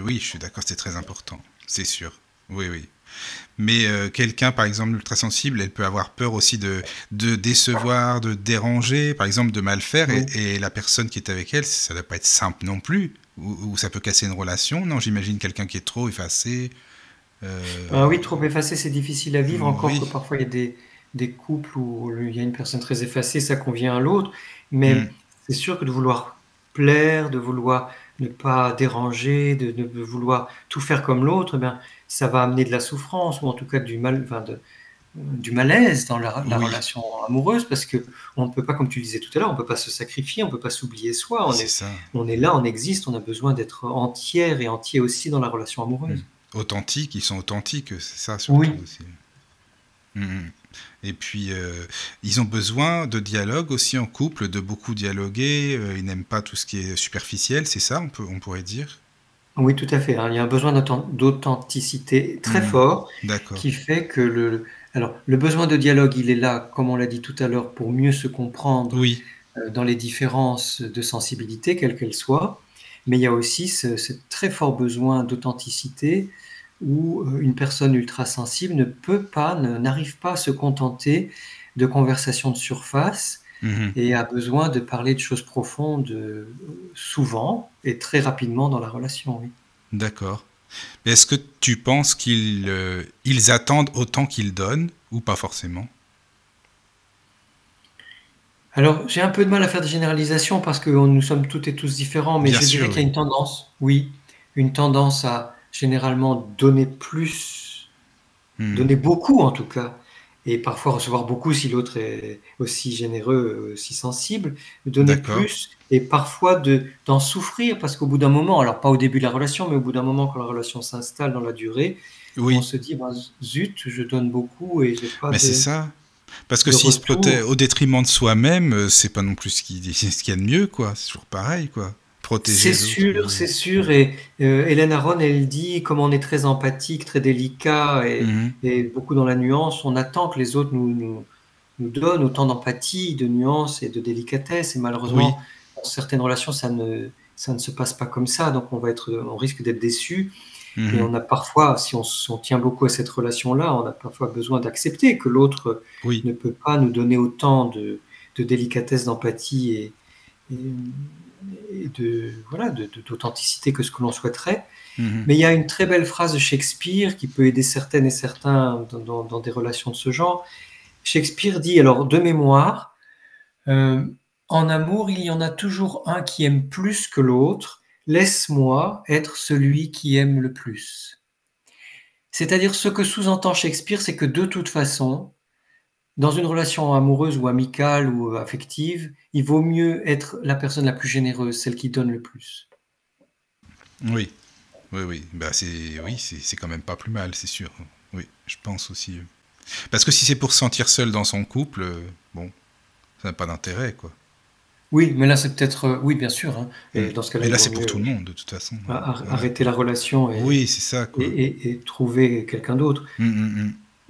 oui, je suis d'accord, c'est très important, c'est sûr. Oui, oui. Mais quelqu'un, par exemple, ultra sensible, elle peut avoir peur aussi de décevoir, de déranger, par exemple, de mal faire, Oui. et la personne qui est avec elle, ça ne doit pas être simple non plus, ou ça peut casser une relation. Non, j'imagine quelqu'un qui est trop effacé. Ah oui, trop effacé, c'est difficile à vivre, encore que Oui. parfois il y a des couples où il y a une personne très effacée, ça convient à l'autre. Mais Mm. c'est sûr que de vouloir plaire, de vouloir ne pas déranger, de vouloir tout faire comme l'autre, ben, ça va amener de la souffrance ou en tout cas du malaise dans la Oui, relation amoureuse parce que on ne peut pas, comme tu disais tout à l'heure, on ne peut pas se sacrifier, on ne peut pas s'oublier soi. c'est ça. On est là, on existe, on a besoin d'être entière et entier aussi dans la relation Mm. amoureuse. Authentiques, ils sont authentiques, c'est ça surtout Oui. aussi. Mm. Et puis, ils ont besoin de dialogue aussi en couple, de beaucoup dialoguer. Ils n'aiment pas tout ce qui est superficiel, c'est ça, on pourrait dire. Oui, tout à fait, hein. Il y a un besoin d'authenticité très Mm. fort D'accord. qui fait que alors, le besoin de dialogue, il est là, comme on l'a dit tout à l'heure, pour mieux se comprendre Oui. dans les différences de sensibilité, quelles qu'elles soient. Mais il y a aussi ce très fort besoin d'authenticité où une personne ultra sensible n'arrive pas à se contenter de conversations de surface Mhm. et a besoin de parler de choses profondes souvent et très rapidement dans la relation, oui. D'accord. Est-ce que tu penses ils attendent autant qu'ils donnent ou pas forcément? Alors, j'ai un peu de mal à faire des généralisations parce que nous sommes toutes et tous différents, mais Bien je dirais sûr, qu'il y a oui. une tendance, oui, une tendance à généralement donner plus, Mhm. donner beaucoup en tout cas, et parfois recevoir beaucoup si l'autre est aussi généreux, aussi sensible, donner D'accord. plus et parfois d'en souffrir parce qu'au bout d'un moment, alors pas au début de la relation, mais au bout d'un moment quand la relation s'installe dans la durée, on Oui, se dit, ben, zut, je donne beaucoup et j'ai pas mais c'est ça. Parce que de s'il se protège retour. au détriment de soi-même, c'est pas non plus ce qu'il y a de mieux, quoi. C'est toujours pareil, quoi. Protéger l'autre. C'est sûr. Et Hélène Aron, elle dit, comme on est très empathique, très délicat Mhm. et beaucoup dans la nuance, on attend que les autres nous donnent autant d'empathie, de nuance et de délicatesse. Et malheureusement, Oui. dans certaines relations, ça ne se passe pas comme ça. Donc on risque d'être déçu. Et Mhm. on a parfois, si on tient beaucoup à cette relation-là, on a parfois besoin d'accepter que l'autre Oui. ne peut pas nous donner autant de délicatesse, d'empathie et, et d'authenticité que ce que l'on souhaiterait. Mhm. Mais il y a une très belle phrase de Shakespeare qui peut aider certaines et certains dans des relations de ce genre. Shakespeare dit, alors de mémoire, euh, en amour, il y en a toujours un qui aime plus que l'autre. Laisse-moi être celui qui aime le plus. C'est-à-dire ce que sous-entend Shakespeare, c'est que de toute façon, dans une relation amoureuse ou amicale ou affective, il vaut mieux être la personne la plus généreuse, celle qui donne le plus. Oui. Oui, oui. Bah, c'est quand même pas plus mal, c'est sûr. Oui, je pense aussi. Parce que si c'est pour se sentir seul dans son couple, bon, ça n'a pas d'intérêt, quoi. Oui, mais là c'est peut-être, oui bien sûr, hein, Mm. et dans ce cas-là Mais il là, vaut c'est pour tout mieux le monde, de toute façon. Ouais. arrêter la relation Oui, c'est ça, quoi. et trouver quelqu'un d'autre, Mm, mm, mm.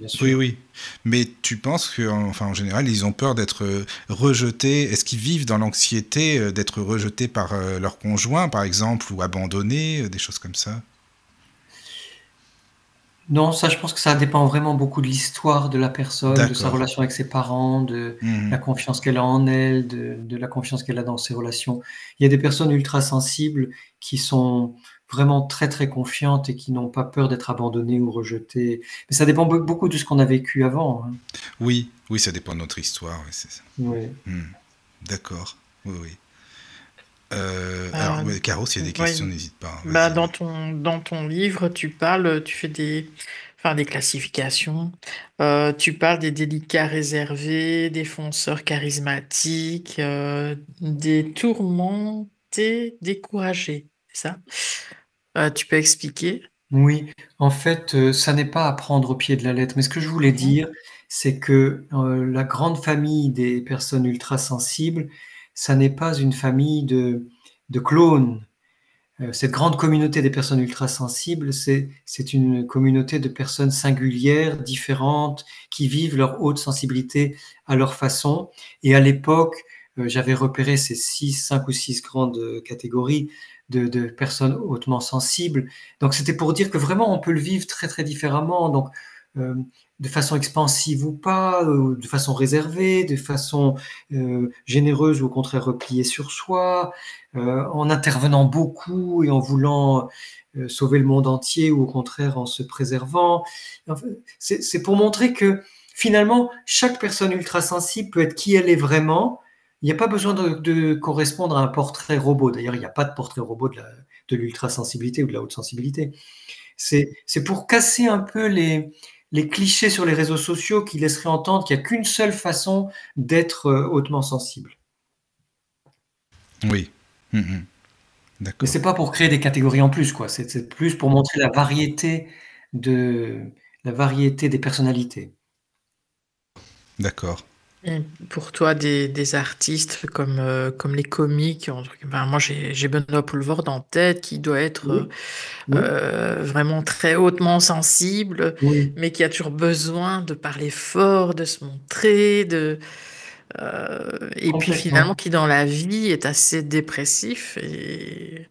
bien Oui, sûr. oui. Mais tu penses que, enfin, en général, ils ont peur d'être rejetés. Est-ce qu'ils vivent dans l'anxiété d'être rejetés par leur conjoint, par exemple, ou abandonnés, des choses comme ça? Non, ça je pense que ça dépend vraiment beaucoup de l'histoire de la personne, de sa D'accord. relation avec ses parents, de la Mhm. confiance qu'elle a en elle, de la confiance qu'elle a dans ses relations. Il y a des personnes ultra sensibles qui sont vraiment très très confiantes et qui n'ont pas peur d'être abandonnées ou rejetées. Mais ça dépend beaucoup de ce qu'on a vécu avant, hein. Oui, oui, ça dépend de notre histoire, ouais, c'est ça. Oui. Hmm. D'accord. Oui, oui. Alors, Euh, ouais, Caro, s'il y a des questions, oui. n'hésite pas, hein. Bah, Vas-y, oui. dans ton livre, tu fais enfin, des classifications. Tu parles des délicats réservés, des fonceurs charismatiques, des tourmentés découragés. c'est ça? Tu peux expliquer? Oui, en fait, ça n'est pas à prendre au pied de la lettre, mais ce que je voulais Mmh. dire, c'est que, la grande famille des personnes ultrasensibles, ça n'est pas une famille de clones. Cette grande communauté des personnes ultrasensibles, c'est une communauté de personnes singulières, différentes, qui vivent leur haute sensibilité à leur façon. Et à l'époque, j'avais repéré ces 5 ou 6 grandes catégories de personnes hautement sensibles. Donc c'était pour dire que vraiment on peut le vivre très très différemment. Donc euh, de façon expansive ou pas, de façon réservée, de façon généreuse ou au contraire repliée sur soi, en intervenant beaucoup et en voulant sauver le monde entier ou au contraire en se préservant. Enfin, c'est pour montrer que finalement, chaque personne ultrasensible peut être qui elle est vraiment. Il n'y a pas besoin de correspondre à un portrait robot. D'ailleurs, il n'y a pas de portrait robot de l'ultrasensibilité ou de la haute sensibilité. C'est pour casser un peu les clichés sur les réseaux sociaux qui laisseraient entendre qu'il n'y a qu'une seule façon d'être hautement sensible. Oui. Mais D'accord. c'est pas pour créer des catégories en plus, quoi. C'est plus pour montrer de, la variété des personnalités. D'accord. Et pour toi, des artistes comme les comiques, ben, moi j'ai Benoît Poelvoorde en tête qui doit être Oui, oui, vraiment très hautement sensible, oui, mais qui a toujours besoin de parler fort, de se montrer, et puis finalement complètement. qui dans la vie est assez dépressif. Et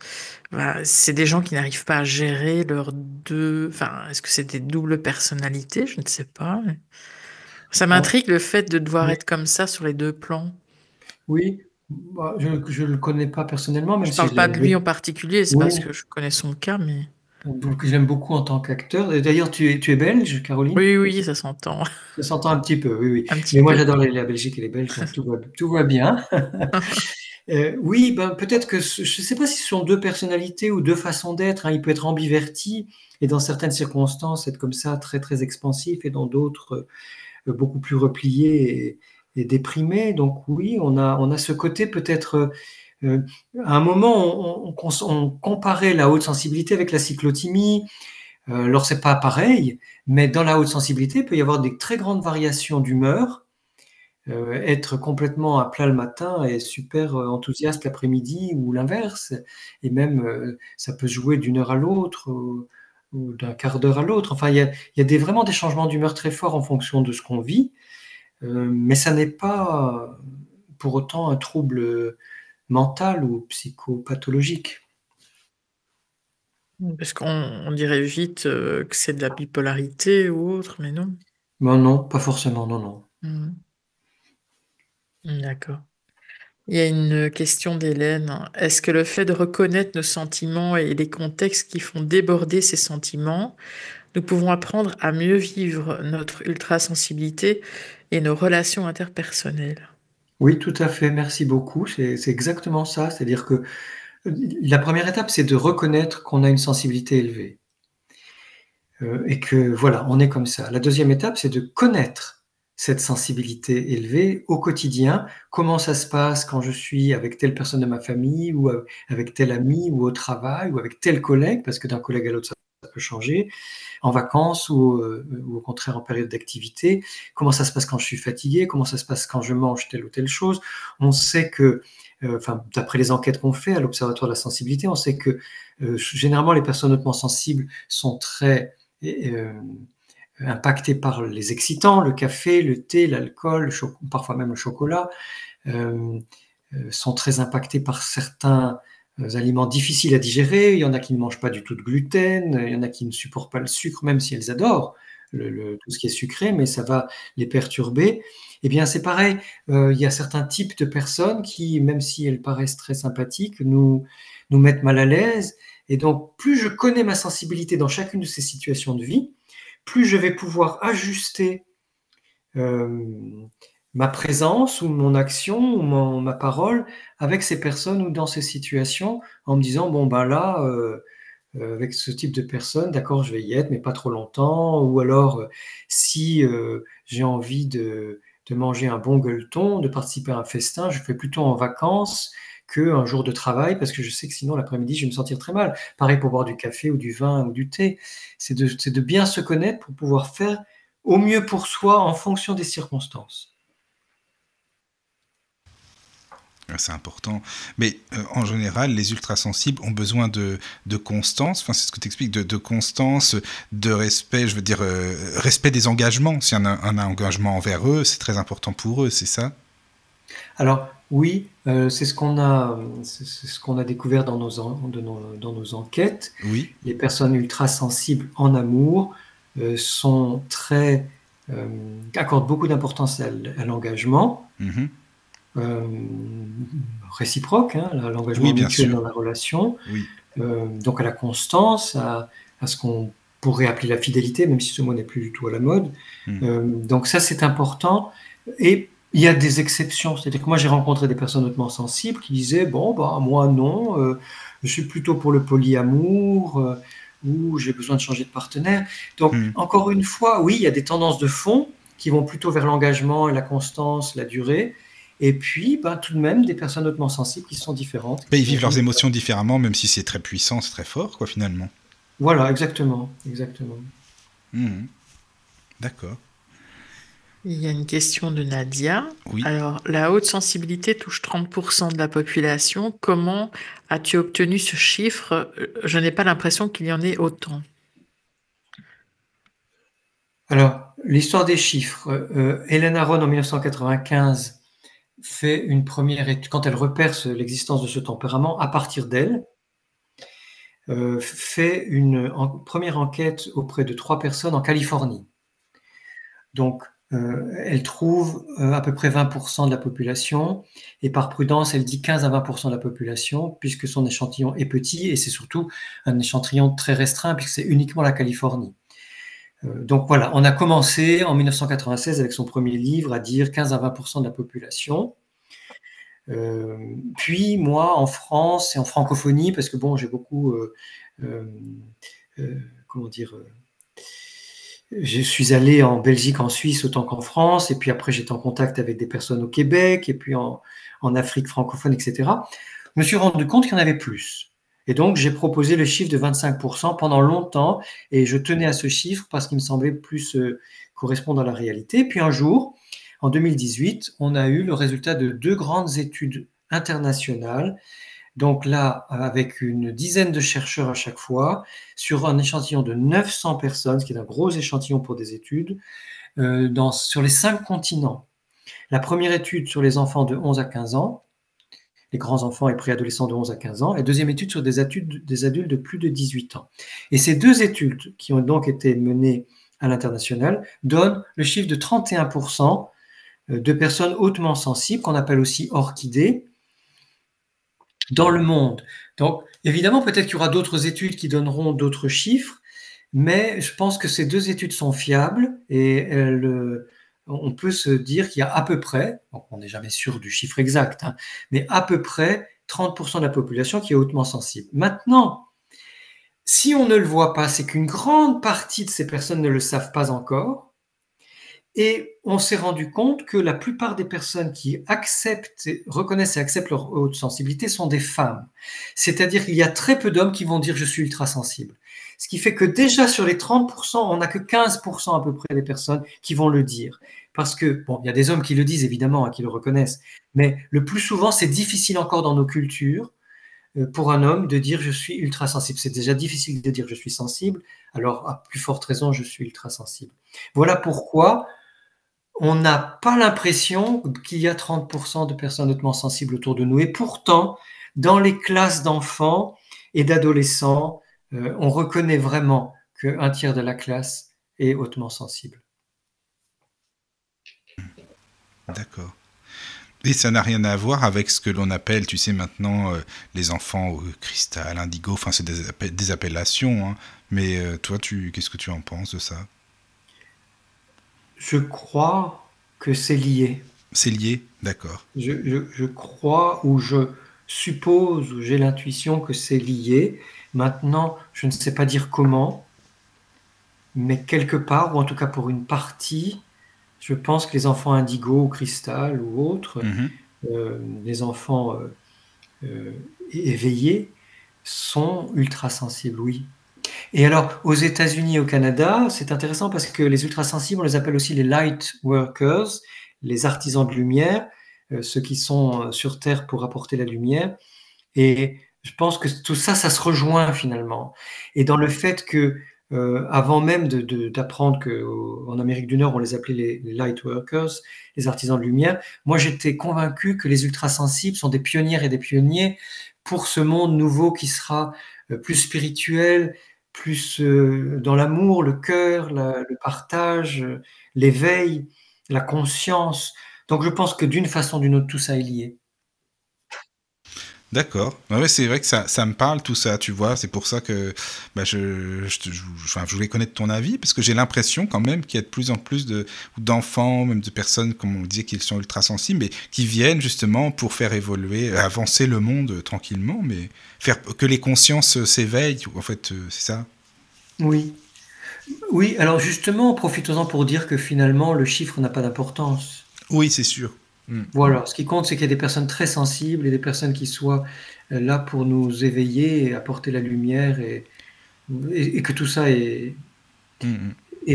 voilà, c'est des gens qui n'arrivent pas à gérer leurs deux. Enfin, est-ce que c'est des doubles personnalités? Je ne sais pas. Ça Ah, m'intrigue le fait de devoir oui, être comme ça sur les deux plans. oui. Bah, je le connais pas personnellement, même Je si parle je pas de l'aime lui en beaucoup. particulier, c'est Oui, parce que je connais son cas, mais donc je l'aime beaucoup en tant qu'acteur. Et d'ailleurs, tu es belge, Caroline? oui, oui, ça s'entend Ça s'entend un petit peu, oui, oui. un petit Mais moi, peu. j'adore la Belgique et les Belges, donc tout va bien. Oui, ben, peut-être que je ne sais pas si ce sont deux personnalités ou deux façons d'être, hein. Il peut être ambiverti et dans certaines circonstances être comme ça très très expansif et dans d'autres beaucoup plus replié et déprimé. Donc oui, on a ce côté peut-être. euh, à un moment, on comparait la haute sensibilité avec la cyclothymie. Alors c'est pas pareil, mais dans la haute sensibilité, il peut y avoir des très grandes variations d'humeur. Être complètement à plat le matin et super enthousiaste l'après-midi ou l'inverse. Et même, ça peut jouer d'une heure à l'autre ou d'un quart d'heure à l'autre. Enfin, il y a vraiment des changements d'humeur très forts en fonction de ce qu'on vit, mais ça n'est pas pour autant un trouble mental ou psychopathologique. Parce qu'on dirait vite que c'est de la bipolarité ou autre, mais non. Non, non, pas forcément, non, non. Mhm. D'accord. Il y a une question d'Hélène. Est-ce que le fait de reconnaître nos sentiments et les contextes qui font déborder ces sentiments, nous pouvons apprendre à mieux vivre notre ultrasensibilité et nos relations interpersonnelles? Oui, tout à fait, merci beaucoup. C'est exactement ça. C'est-à-dire que la première étape, c'est de reconnaître qu'on a une sensibilité élevée. Et que voilà, on est comme ça. La deuxième étape, c'est de connaître cette sensibilité élevée au quotidien. Comment ça se passe quand je suis avec telle personne de ma famille ou avec tel ami ou au travail ou avec tel collègue, parce que d'un collègue à l'autre, ça peut changer, en vacances ou au contraire en période d'activité. Comment ça se passe quand je suis fatigué? Comment ça se passe quand je mange telle ou telle chose? On sait que, enfin, d'après les enquêtes qu'on fait à l'Observatoire de la sensibilité, on sait que généralement les personnes hautement sensibles sont très euh, impactées par les excitants, le café, le thé, l'alcool, parfois même le chocolat, euh, sont très impactés par certains aliments difficiles à digérer. Il y en a qui ne mangent pas du tout de gluten, il y en a qui ne supportent pas le sucre, même si elles adorent tout ce qui est sucré, mais ça va les perturber. Eh bien, c'est pareil, il y a certains types de personnes qui, même si elles paraissent très sympathiques, nous mettent mal à l'aise. Et donc, plus je connais ma sensibilité dans chacune de ces situations de vie, plus je vais pouvoir ajuster euh, ma présence ou mon action ou ma parole avec ces personnes ou dans ces situations en me disant, bon, ben là, avec ce type de personne, d'accord, je vais y être, mais pas trop longtemps. Ou alors, si j'ai envie de manger un bon gueuleton, de participer à un festin, je fais plutôt en vacances qu'un jour de travail, parce que je sais que sinon l'après-midi, je vais me sentir très mal. Pareil pour boire du café ou du vin ou du thé. C'est de bien se connaître pour pouvoir faire au mieux pour soi en fonction des circonstances. C'est important. Mais en général, les ultrasensibles ont besoin de constance. Enfin, c'est ce que tu expliques, de constance, de respect, je veux dire, respect des engagements. Si on a un engagement envers eux, c'est très important pour eux, c'est ça? Alors, oui, c'est ce qu'on a découvert dans nos enquêtes. Oui. Les personnes ultrasensibles en amour sont accordent beaucoup d'importance à l'engagement. Mm-hmm. Réciproque, hein, l'engagement Oui, bien mutuel sûr. dans la relation, Oui. donc à la constance, à ce qu'on pourrait appeler la fidélité, même si ce mot n'est plus du tout à la mode. Donc ça, c'est important. Et il y a des exceptions, c'est-à-dire que moi, j'ai rencontré des personnes hautement sensibles qui disaient « Bon, bah, moi, non, je suis plutôt pour le polyamour, ou j'ai besoin de changer de partenaire. » Donc, encore une fois, oui, il y a des tendances de fond qui vont plutôt vers l'engagement, la constance, la durée. Et puis, tout de même, des personnes hautement sensibles qui sont différentes. Ils vivent leurs émotions différemment, même si c'est très puissant, c'est très fort, quoi, finalement. Voilà, exactement. D'accord. Il y a une question de Nadia. Oui. Alors, la haute sensibilité touche 30% de la population. Comment as-tu obtenu ce chiffre? Je n'ai pas l'impression qu'il y en ait autant. Alors, l'histoire des chiffres. Hélène Aron, en 1995, fait une première étude, quand elle repère l'existence de ce tempérament, à partir d'elle, fait une première enquête auprès de 3 personnes en Californie. Donc, elle trouve à peu près 20% de la population, et par prudence, elle dit 15 à 20% de la population, puisque son échantillon est petit, et c'est surtout un échantillon très restreint, puisque c'est uniquement la Californie. Donc voilà, on a commencé en 1996 avec son premier livre à dire 15 à 20% de la population. Puis moi, en France et en francophonie, parce que bon, j'ai beaucoup, je suis allé en Belgique, en Suisse autant qu'en France, et puis après j'étais en contact avec des personnes au Québec, et puis en Afrique francophone, etc. Je me suis rendu compte qu'il y en avait plus. Et donc, j'ai proposé le chiffre de 25% pendant longtemps, et je tenais à ce chiffre parce qu'il me semblait plus correspondre à la réalité. Puis un jour, en 2018, on a eu le résultat de 2 grandes études internationales, donc là, avec une dizaine de chercheurs à chaque fois, sur un échantillon de 900 personnes, ce qui est un gros échantillon pour des études, sur les 5 continents. La première étude sur les enfants de 11 à 15 ans, les grands enfants et préadolescents de 11 à 15 ans, et deuxième étude sur des adultes de plus de 18 ans. Et ces 2 études, qui ont donc été menées à l'international, donnent le chiffre de 31% de personnes hautement sensibles, qu'on appelle aussi orchidées, dans le monde. Donc, évidemment, peut-être qu'il y aura d'autres études qui donneront d'autres chiffres, mais je pense que ces 2 études sont fiables, et on peut se dire qu'il y a à peu près, donc on n'est jamais sûr du chiffre exact, hein, mais à peu près 30% de la population qui est hautement sensible. Maintenant, si on ne le voit pas, c'est qu'une grande partie de ces personnes ne le savent pas encore, et on s'est rendu compte que la plupart des personnes qui reconnaissent et acceptent leur haute sensibilité sont des femmes. C'est-à-dire qu'il y a très peu d'hommes qui vont dire « je suis ultra-sensible ». Ce qui fait que déjà sur les 30%, on n'a que 15% à peu près des personnes qui vont le dire. Parce que, bon, il y a des hommes qui le disent évidemment, qui le reconnaissent, mais le plus souvent, c'est difficile encore dans nos cultures pour un homme de dire « je suis ultra-sensible ». C'est déjà difficile de dire « je suis sensible », alors à plus forte raison, je suis ultra-sensible. Voilà pourquoi on n'a pas l'impression qu'il y a 30% de personnes hautement sensibles autour de nous. Et pourtant, dans les classes d'enfants et d'adolescents, on reconnaît vraiment qu'un tiers de la classe est hautement sensible. D'accord. Et ça n'a rien à voir avec ce que l'on appelle, tu sais, maintenant, les enfants cristal, indigo, enfin, c'est des appellations, hein. Mais toi, qu'est-ce que tu en penses de ça? Je crois que c'est lié. C'est lié, d'accord. Je crois, ou je suppose, ou j'ai l'intuition que c'est lié. Maintenant, je ne sais pas dire comment, mais quelque part, ou en tout cas pour une partie, je pense que les enfants indigo ou cristal ou autres, les enfants éveillés sont ultra-sensibles, oui. Et alors, aux États-Unis et au Canada, c'est intéressant parce que les ultrasensibles, on les appelle aussi les light workers, les artisans de lumière, ceux qui sont sur Terre pour apporter la lumière. Et je pense que tout ça, ça se rejoint finalement. Et dans le fait que, avant même d'apprendre qu'en Amérique du Nord, on les appelait les light workers, les artisans de lumière, moi j'étais convaincu que les ultrasensibles sont des pionnières et des pionniers pour ce monde nouveau qui sera plus spirituel, plus dans l'amour, le cœur, le partage, l'éveil, la conscience. Donc je pense que d'une façon ou d'une autre, tout ça est lié. D'accord. Ouais, c'est vrai que ça me parle tout ça, tu vois. C'est pour ça que bah, enfin, je voulais connaître ton avis, parce que j'ai l'impression quand même qu'il y a de plus en plus d'enfants, même de personnes, comme on le disait, qui sont ultra sensibles, mais qui viennent justement pour faire évoluer, avancer le monde tranquillement, mais faire que les consciences s'éveillent, en fait, c'est ça. Oui. Oui, alors justement, profitons-en pour dire que finalement, le chiffre n'a pas d'importance. Oui, c'est sûr. Voilà, ce qui compte, c'est qu'il y a des personnes très sensibles et des personnes qui soient là pour nous éveiller et apporter la lumière et que tout ça est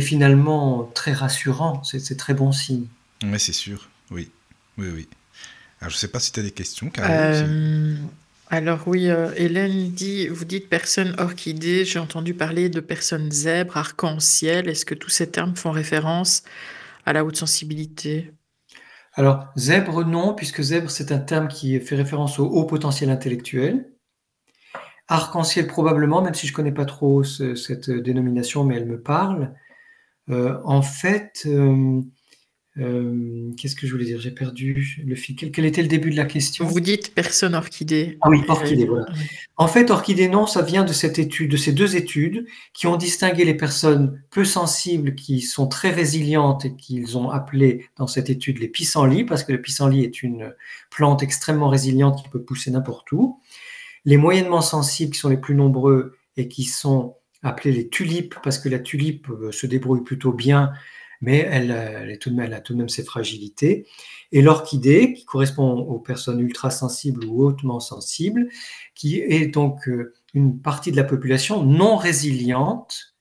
finalement très rassurant. C'est très bon signe. Oui, c'est sûr. Oui, oui, oui. Alors, je sais pas si tu as des questions, Caro. Alors oui, Hélène dit, vous dites personne orchidée, j'ai entendu parler de personnes zèbres, arc-en-ciel. Est-ce que tous ces termes font référence à la haute sensibilité? Alors, zèbre, non, puisque zèbre, c'est un terme qui fait référence au haut potentiel intellectuel. Arc-en-ciel, probablement, même si je connais pas trop cette dénomination, mais elle me parle. En fait, qu'est-ce que je voulais dire? J'ai perdu le fil. Quel était le début de la question? Vous dites personne orchidée. Ah oui, orchidée, voilà. Oui. En fait, orchidée, non, ça vient de cette étude, de ces deux études qui ont distingué les personnes peu sensibles qui sont très résilientes et qu'ils ont appelé dans cette étude les pissenlits, parce que le pissenlit est une plante extrêmement résiliente qui peut pousser n'importe où. Les moyennement sensibles qui sont les plus nombreux et qui sont appelés les tulipes, parce que la tulipe se débrouille plutôt bien, mais elle a tout de même ses fragilités. Et l'orchidée, qui correspond aux personnes ultra sensibles ou hautement sensibles, qui est donc une partie de la population non résiliente,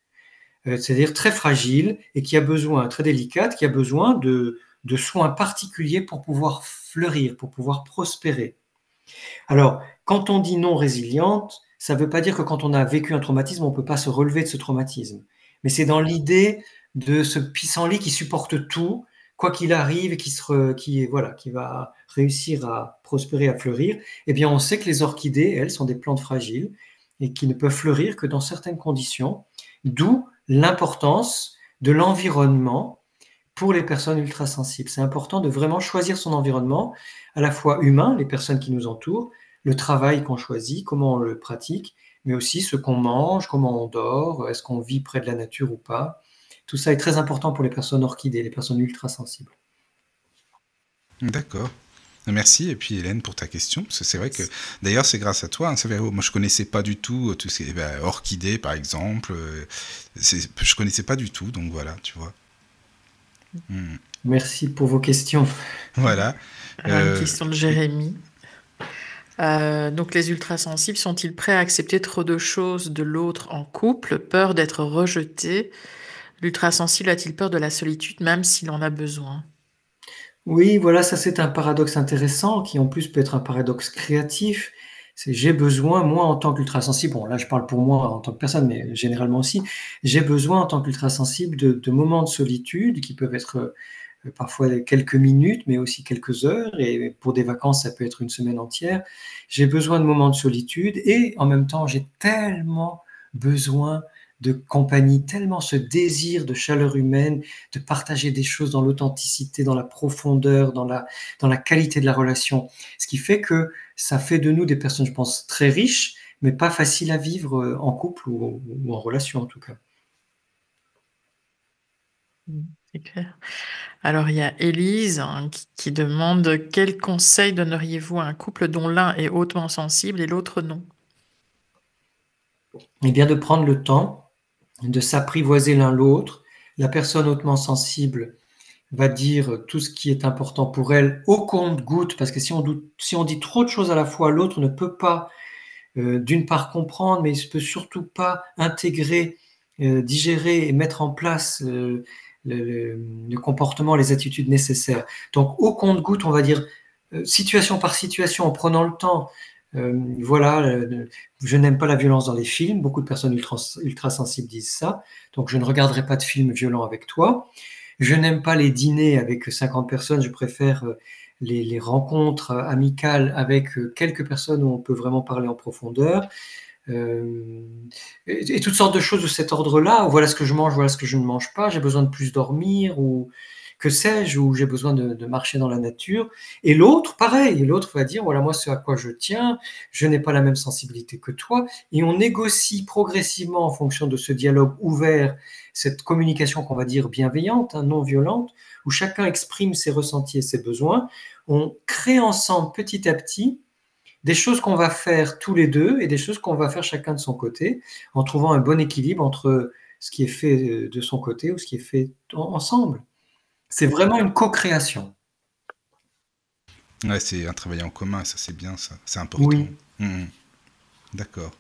c'est-à-dire très fragile et qui a besoin, très délicate, qui a besoin de soins particuliers pour pouvoir fleurir, pour pouvoir prospérer. Alors, quand on dit non résiliente, ça ne veut pas dire que quand on a vécu un traumatisme, on ne peut pas se relever de ce traumatisme. Mais c'est dans l'idée de ce pissenlit qui supporte tout, quoi qu'il arrive, et qui va réussir à prospérer, à fleurir. Eh bien, on sait que les orchidées, elles, sont des plantes fragiles et qui ne peuvent fleurir que dans certaines conditions, d'où l'importance de l'environnement pour les personnes ultra sensibles. C'est important de vraiment choisir son environnement, à la fois humain, les personnes qui nous entourent, le travail qu'on choisit, comment on le pratique, mais aussi ce qu'on mange, comment on dort, est-ce qu'on vit près de la nature ou pas. Tout ça est très important pour les personnes orchidées, les personnes ultra sensibles. D'accord. Merci, et puis Hélène, pour ta question, parce que c'est vrai que, d'ailleurs, c'est grâce à toi, hein, moi je connaissais pas du tout tout ces orchidées, par exemple, je connaissais pas du tout, donc voilà, tu vois. Merci pour vos questions. Voilà. Alors, une question de Jérémy. Donc, les ultrasensibles sont-ils prêts à accepter trop de choses de l'autre en couple, peur d'être rejeté? L'ultrasensible a-t-il peur de la solitude, même s'il en a besoin? Oui, voilà, ça c'est un paradoxe intéressant qui en plus peut être un paradoxe créatif. C'est j'ai besoin, moi en tant qu'ultrasensible, bon là je parle pour moi en tant que personne, mais généralement aussi, j'ai besoin en tant qu'ultrasensible de moments de solitude qui peuvent être parfois quelques minutes, mais aussi quelques heures, et pour des vacances ça peut être une semaine entière. J'ai besoin de moments de solitude et en même temps j'ai tellement besoin de compagnie, tellement ce désir de chaleur humaine, de partager des choses dans l'authenticité, dans la profondeur, dans la qualité de la relation. Ce qui fait que ça fait de nous des personnes, je pense, très riches, mais pas faciles à vivre en couple ou en relation en tout cas. C'est clair. Alors, il y a Élise qui demande quel conseil donneriez-vous à un couple dont l'un est hautement sensible et l'autre non? Eh bien, de prendre le temps de s'apprivoiser l'un l'autre. La personne hautement sensible va dire tout ce qui est important pour elle au compte-gouttes, parce que si on dit trop de choses à la fois, l'autre ne peut pas, d'une part, comprendre, mais il ne peut surtout pas intégrer, digérer et mettre en place le comportement, les attitudes nécessaires. Donc, au compte-gouttes, on va dire situation par situation, en prenant le temps. Voilà, je n'aime pas la violence dans les films. Beaucoup de personnes ultra sensibles disent ça. Donc, je ne regarderai pas de films violents avec toi. Je n'aime pas les dîners avec 50 personnes. Je préfère les rencontres amicales avec quelques personnes où on peut vraiment parler en profondeur. Et toutes sortes de choses de cet ordre-là. Voilà ce que je mange, voilà ce que je ne mange pas. J'ai besoin de plus dormir ou que sais-je, ou j'ai besoin de marcher dans la nature. Et l'autre, pareil, l'autre va dire, voilà, moi, ce à quoi je tiens, je n'ai pas la même sensibilité que toi. Et on négocie progressivement en fonction de ce dialogue ouvert, cette communication qu'on va dire bienveillante, hein, non violente, où chacun exprime ses ressentis et ses besoins. On crée ensemble, petit à petit, des choses qu'on va faire tous les deux et des choses qu'on va faire chacun de son côté, en trouvant un bon équilibre entre ce qui est fait de son côté ou ce qui est fait ensemble. C'est vraiment une co-création. Ouais, c'est un travail en commun, ça c'est bien, ça, c'est important. Oui. D'accord.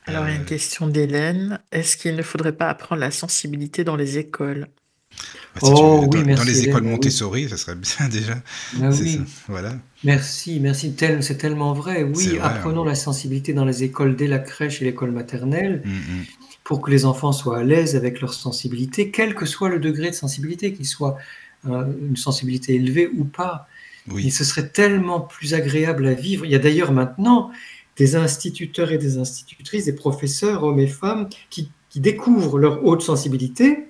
Alors, il y a une question d'Hélène. Est-ce qu'il ne faudrait pas apprendre la sensibilité dans les écoles? Si tu veux, oui, merci dans les écoles Hélène, Montessori, oui. Ça serait bien déjà. Oui. Ça. Voilà. Merci, c'est tellement vrai. Oui, vrai, apprenons la sensibilité dans les écoles dès la crèche et l'école maternelle pour que les enfants soient à l'aise avec leur sensibilité, quel que soit le degré de sensibilité, qu'il soit une sensibilité élevée ou pas. Oui. Et ce serait tellement plus agréable à vivre. Il y a d'ailleurs maintenant des instituteurs et des institutrices, des professeurs, hommes et femmes, qui découvrent leur haute sensibilité,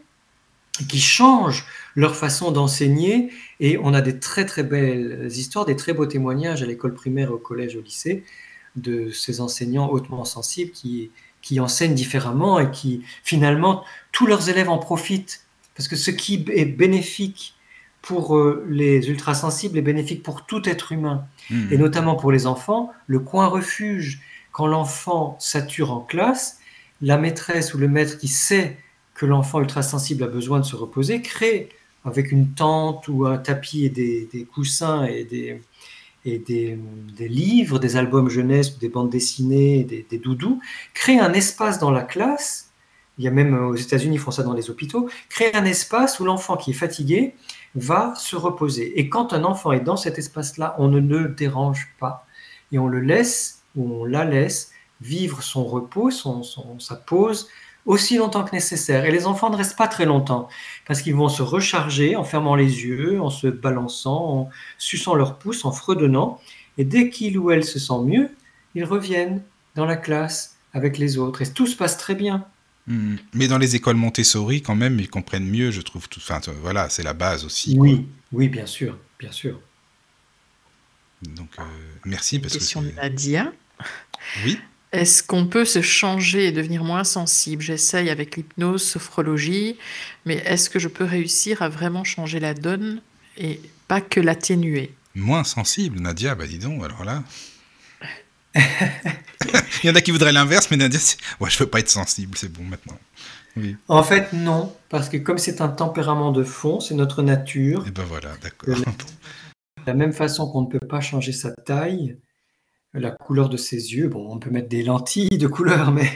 qui changent leur façon d'enseigner. Et on a des très très belles histoires, des très beaux témoignages à l'école primaire, au collège, au lycée, de ces enseignants hautement sensibles qui enseignent différemment et qui, finalement, tous leurs élèves en profitent. Parce que ce qui est bénéfique pour les ultrasensibles est bénéfique pour tout être humain. Et notamment pour les enfants, le coin refuge. Quand l'enfant sature en classe, la maîtresse ou le maître qui sait que l'enfant ultrasensible a besoin de se reposer crée, avec une tente ou un tapis et des coussins et des livres, des albums jeunesse, des bandes dessinées, des doudous, crée un espace dans la classe. Il y a même aux États-Unis, ils font ça dans les hôpitaux, créer un espace où l'enfant qui est fatigué va se reposer. Et quand un enfant est dans cet espace-là, on ne le dérange pas. Et on le laisse, ou on la laisse, vivre son repos, sa pause, aussi longtemps que nécessaire. Et les enfants ne restent pas très longtemps, parce qu'ils vont se recharger en fermant les yeux, en se balançant, en suçant leur pouce, en fredonnant. Et dès qu'il ou elle se sent mieux, ils reviennent dans la classe avec les autres. Et tout se passe très bien. Mais dans les écoles Montessori, quand même, ils comprennent mieux, je trouve. Enfin, voilà, c'est la base aussi. Oui, quoi. Oui, bien sûr, bien sûr. Donc, merci. Parce question que de Nadia. Oui. Est-ce qu'on peut se changer et devenir moins sensible? J'essaye avec l'hypnose, sophrologie, mais est-ce que je peux réussir à vraiment changer la donne et pas que l'atténuer? Moins sensible, Nadia, bah dis donc, alors là... Il y en a qui voudraient l'inverse, mais Nadia, ouais, je veux pas être sensible, c'est bon maintenant. Oui. En fait, non, parce que comme c'est un tempérament de fond, c'est notre nature. Et ben voilà, d'accord. De la même façon qu'on ne peut pas changer sa taille, la couleur de ses yeux, bon, on peut mettre des lentilles de couleur, mais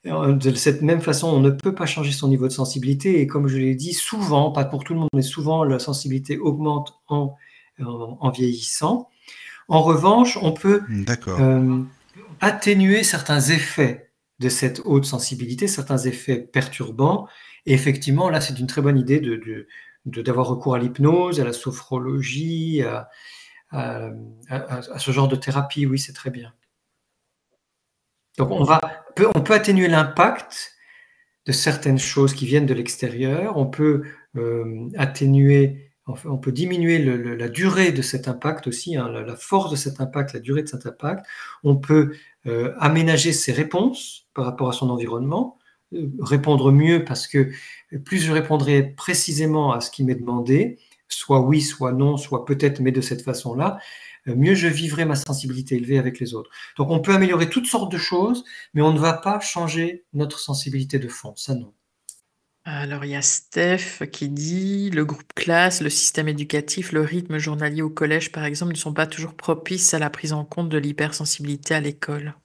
de cette même façon, on ne peut pas changer son niveau de sensibilité. Et comme je l'ai dit, souvent, pas pour tout le monde, mais souvent, la sensibilité augmente en vieillissant. En revanche, on peut atténuer certains effets de cette haute sensibilité, certains effets perturbants. Et effectivement, là, c'est une très bonne idée d'avoir recours à l'hypnose, à la sophrologie, à ce genre de thérapie. Oui, c'est très bien. Donc, on peut atténuer l'impact de certaines choses qui viennent de l'extérieur. On peut on peut diminuer la durée de cet impact aussi, hein, la force de cet impact, la durée de cet impact. On peut aménager ses réponses par rapport à son environnement, répondre mieux parce que plus je répondrai précisément à ce qui m'est demandé, soit oui, soit non, soit peut-être, mais de cette façon-là, mieux je vivrai ma sensibilité élevée avec les autres. Donc on peut améliorer toutes sortes de choses, mais on ne va pas changer notre sensibilité de fond, ça non. Alors, il y a Steph qui dit: «Le groupe classe, le système éducatif, le rythme journalier au collège, par exemple, ne sont pas toujours propices à la prise en compte de l'hypersensibilité à l'école».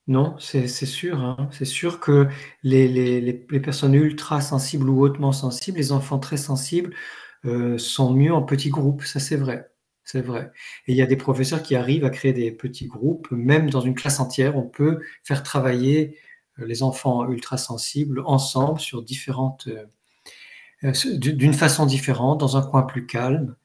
Non, c'est sûr, hein. C'est sûr que les personnes ultra sensibles ou hautement sensibles, les enfants très sensibles, sont mieux en petits groupes, ça c'est vrai, c'est vrai. Et il y a des professeurs qui arrivent à créer des petits groupes, même dans une classe entière, on peut faire travailler, les enfants ultra sensibles ensemble sur différentes, d'une façon différente, dans un coin plus calme.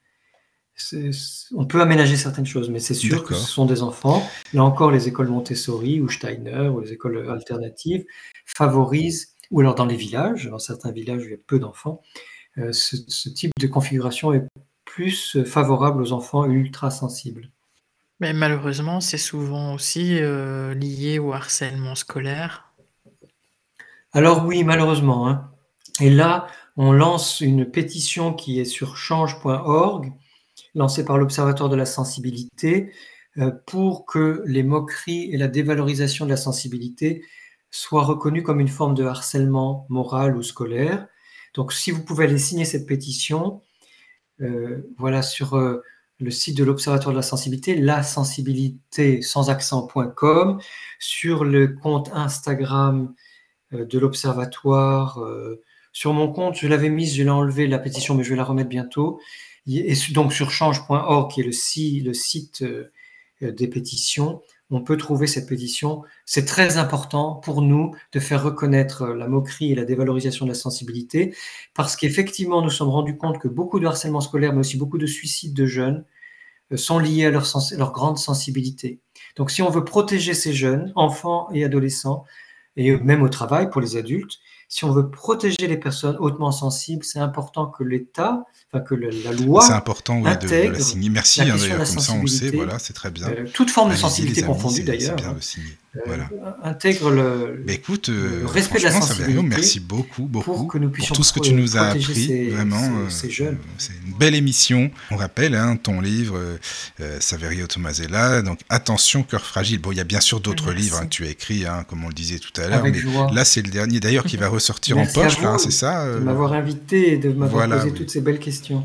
On peut aménager certaines choses, mais c'est sûr que ce sont des enfants. Là encore, les écoles Montessori ou Steiner ou les écoles alternatives favorisent, ou alors dans les villages, dans certains villages où il y a peu d'enfants, ce type de configuration est plus favorable aux enfants ultra sensibles. Mais malheureusement, c'est souvent aussi lié au harcèlement scolaire. Alors oui, malheureusement, hein. Et là, on lance une pétition qui est sur change.org, lancée par l'Observatoire de la sensibilité, pour que les moqueries et la dévalorisation de la sensibilité soient reconnues comme une forme de harcèlement moral ou scolaire. Donc, si vous pouvez aller signer cette pétition, voilà, sur le site de l'Observatoire de la sensibilité, lasensibilité sans accent.com, sur le compte Instagram de l'Observatoire, sur mon compte, je l'avais mise, je l'ai enlevé la pétition, mais je vais la remettre bientôt. Et donc sur change.org, qui est le site des pétitions, on peut trouver cette pétition. C'est très important pour nous de faire reconnaître la moquerie et la dévalorisation de la sensibilité, parce qu'effectivement, nous nous sommes rendus compte que beaucoup de harcèlement scolaire, mais aussi beaucoup de suicides de jeunes, sont liés à leur grande sensibilité. Donc si on veut protéger ces jeunes, enfants et adolescents, et même au travail pour les adultes, si on veut protéger les personnes hautement sensibles, c'est important que l'État, enfin que la loi, c'est important, oui, de la signer. Merci, la hein, question de d'ailleurs, la comme ça on le sait, sensibilité, voilà, c'est très bien. toute forme de Allez-y, sensibilité les amis, confondue d'ailleurs, c'est bien de signer. Voilà. intègre Mais écoute, le respect de la franchement, sensibilité. Saverio, merci beaucoup pour que nous puissions tout ce que tu nous as protéger appris. Vraiment, ces jeunes. c'est une belle émission. On rappelle ton livre, Saverio Tomasella, donc Attention, cœur fragile. Bon, il y a bien sûr d'autres livres que tu as écrits, comme on le disait tout à l'heure, mais joie. là c'est le dernier d'ailleurs qui va ressortir en poche, là, c'est ça de m'avoir invité et de m'avoir posé toutes ces belles questions.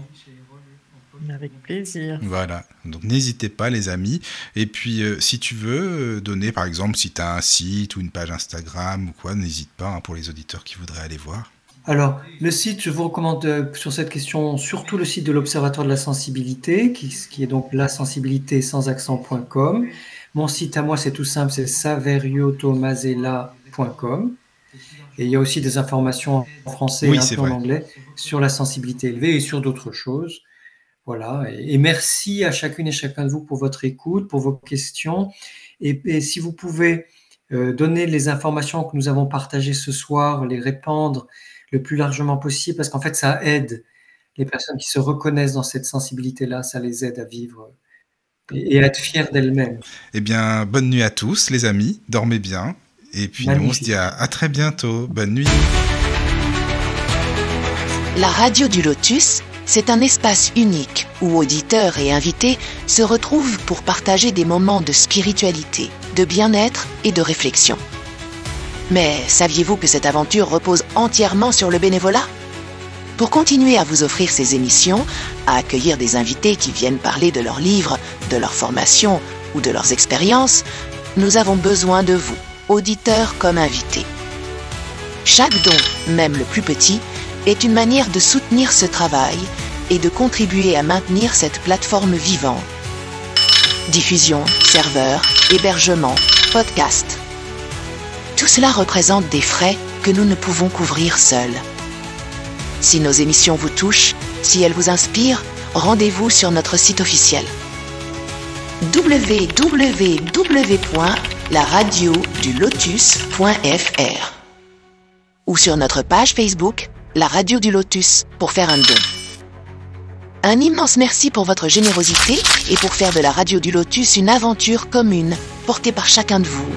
Avec plaisir. Voilà, donc n'hésitez pas les amis. Et puis si tu veux donner, par exemple, si tu as un site ou une page Instagram ou quoi, n'hésite pas pour les auditeurs qui voudraient aller voir. Alors, le site, je vous recommande sur cette question surtout le site de l'Observatoire de la sensibilité, qui est donc lasensibilité sans accent.com. Mon site à moi, c'est tout simple, c'est saveriotomasella.com. Et il y a aussi des informations en français et un peu en anglais sur la sensibilité élevée et sur d'autres choses. Voilà. Et merci à chacune et chacun de vous pour votre écoute, pour vos questions. Et si vous pouvez donner les informations que nous avons partagées ce soir, les répandre le plus largement possible, parce qu'en fait, ça aide les personnes qui se reconnaissent dans cette sensibilité-là, ça les aide à vivre et à être fiers d'elles-mêmes. Eh bien, bonne nuit à tous, les amis. Dormez bien. Et puis, nous, on se dit à très bientôt. Bonne nuit. La radio du Lotus, c'est un espace unique où auditeurs et invités se retrouvent pour partager des moments de spiritualité, de bien-être et de réflexion. Mais saviez-vous que cette aventure repose entièrement sur le bénévolat ? Pour continuer à vous offrir ces émissions, à accueillir des invités qui viennent parler de leurs livres, de leur formation ou de leurs expériences, nous avons besoin de vous, auditeurs comme invités. Chaque don, même le plus petit, est une manière de soutenir ce travail et de contribuer à maintenir cette plateforme vivante. Diffusion, serveur, hébergement, podcast. Tout cela représente des frais que nous ne pouvons couvrir seuls. Si nos émissions vous touchent, si elles vous inspirent, rendez-vous sur notre site officiel www.laradiodulotus.fr ou sur notre page Facebook La Radio du Lotus pour faire un don. Un immense merci pour votre générosité et pour faire de la Radio du Lotus une aventure commune portée par chacun de vous.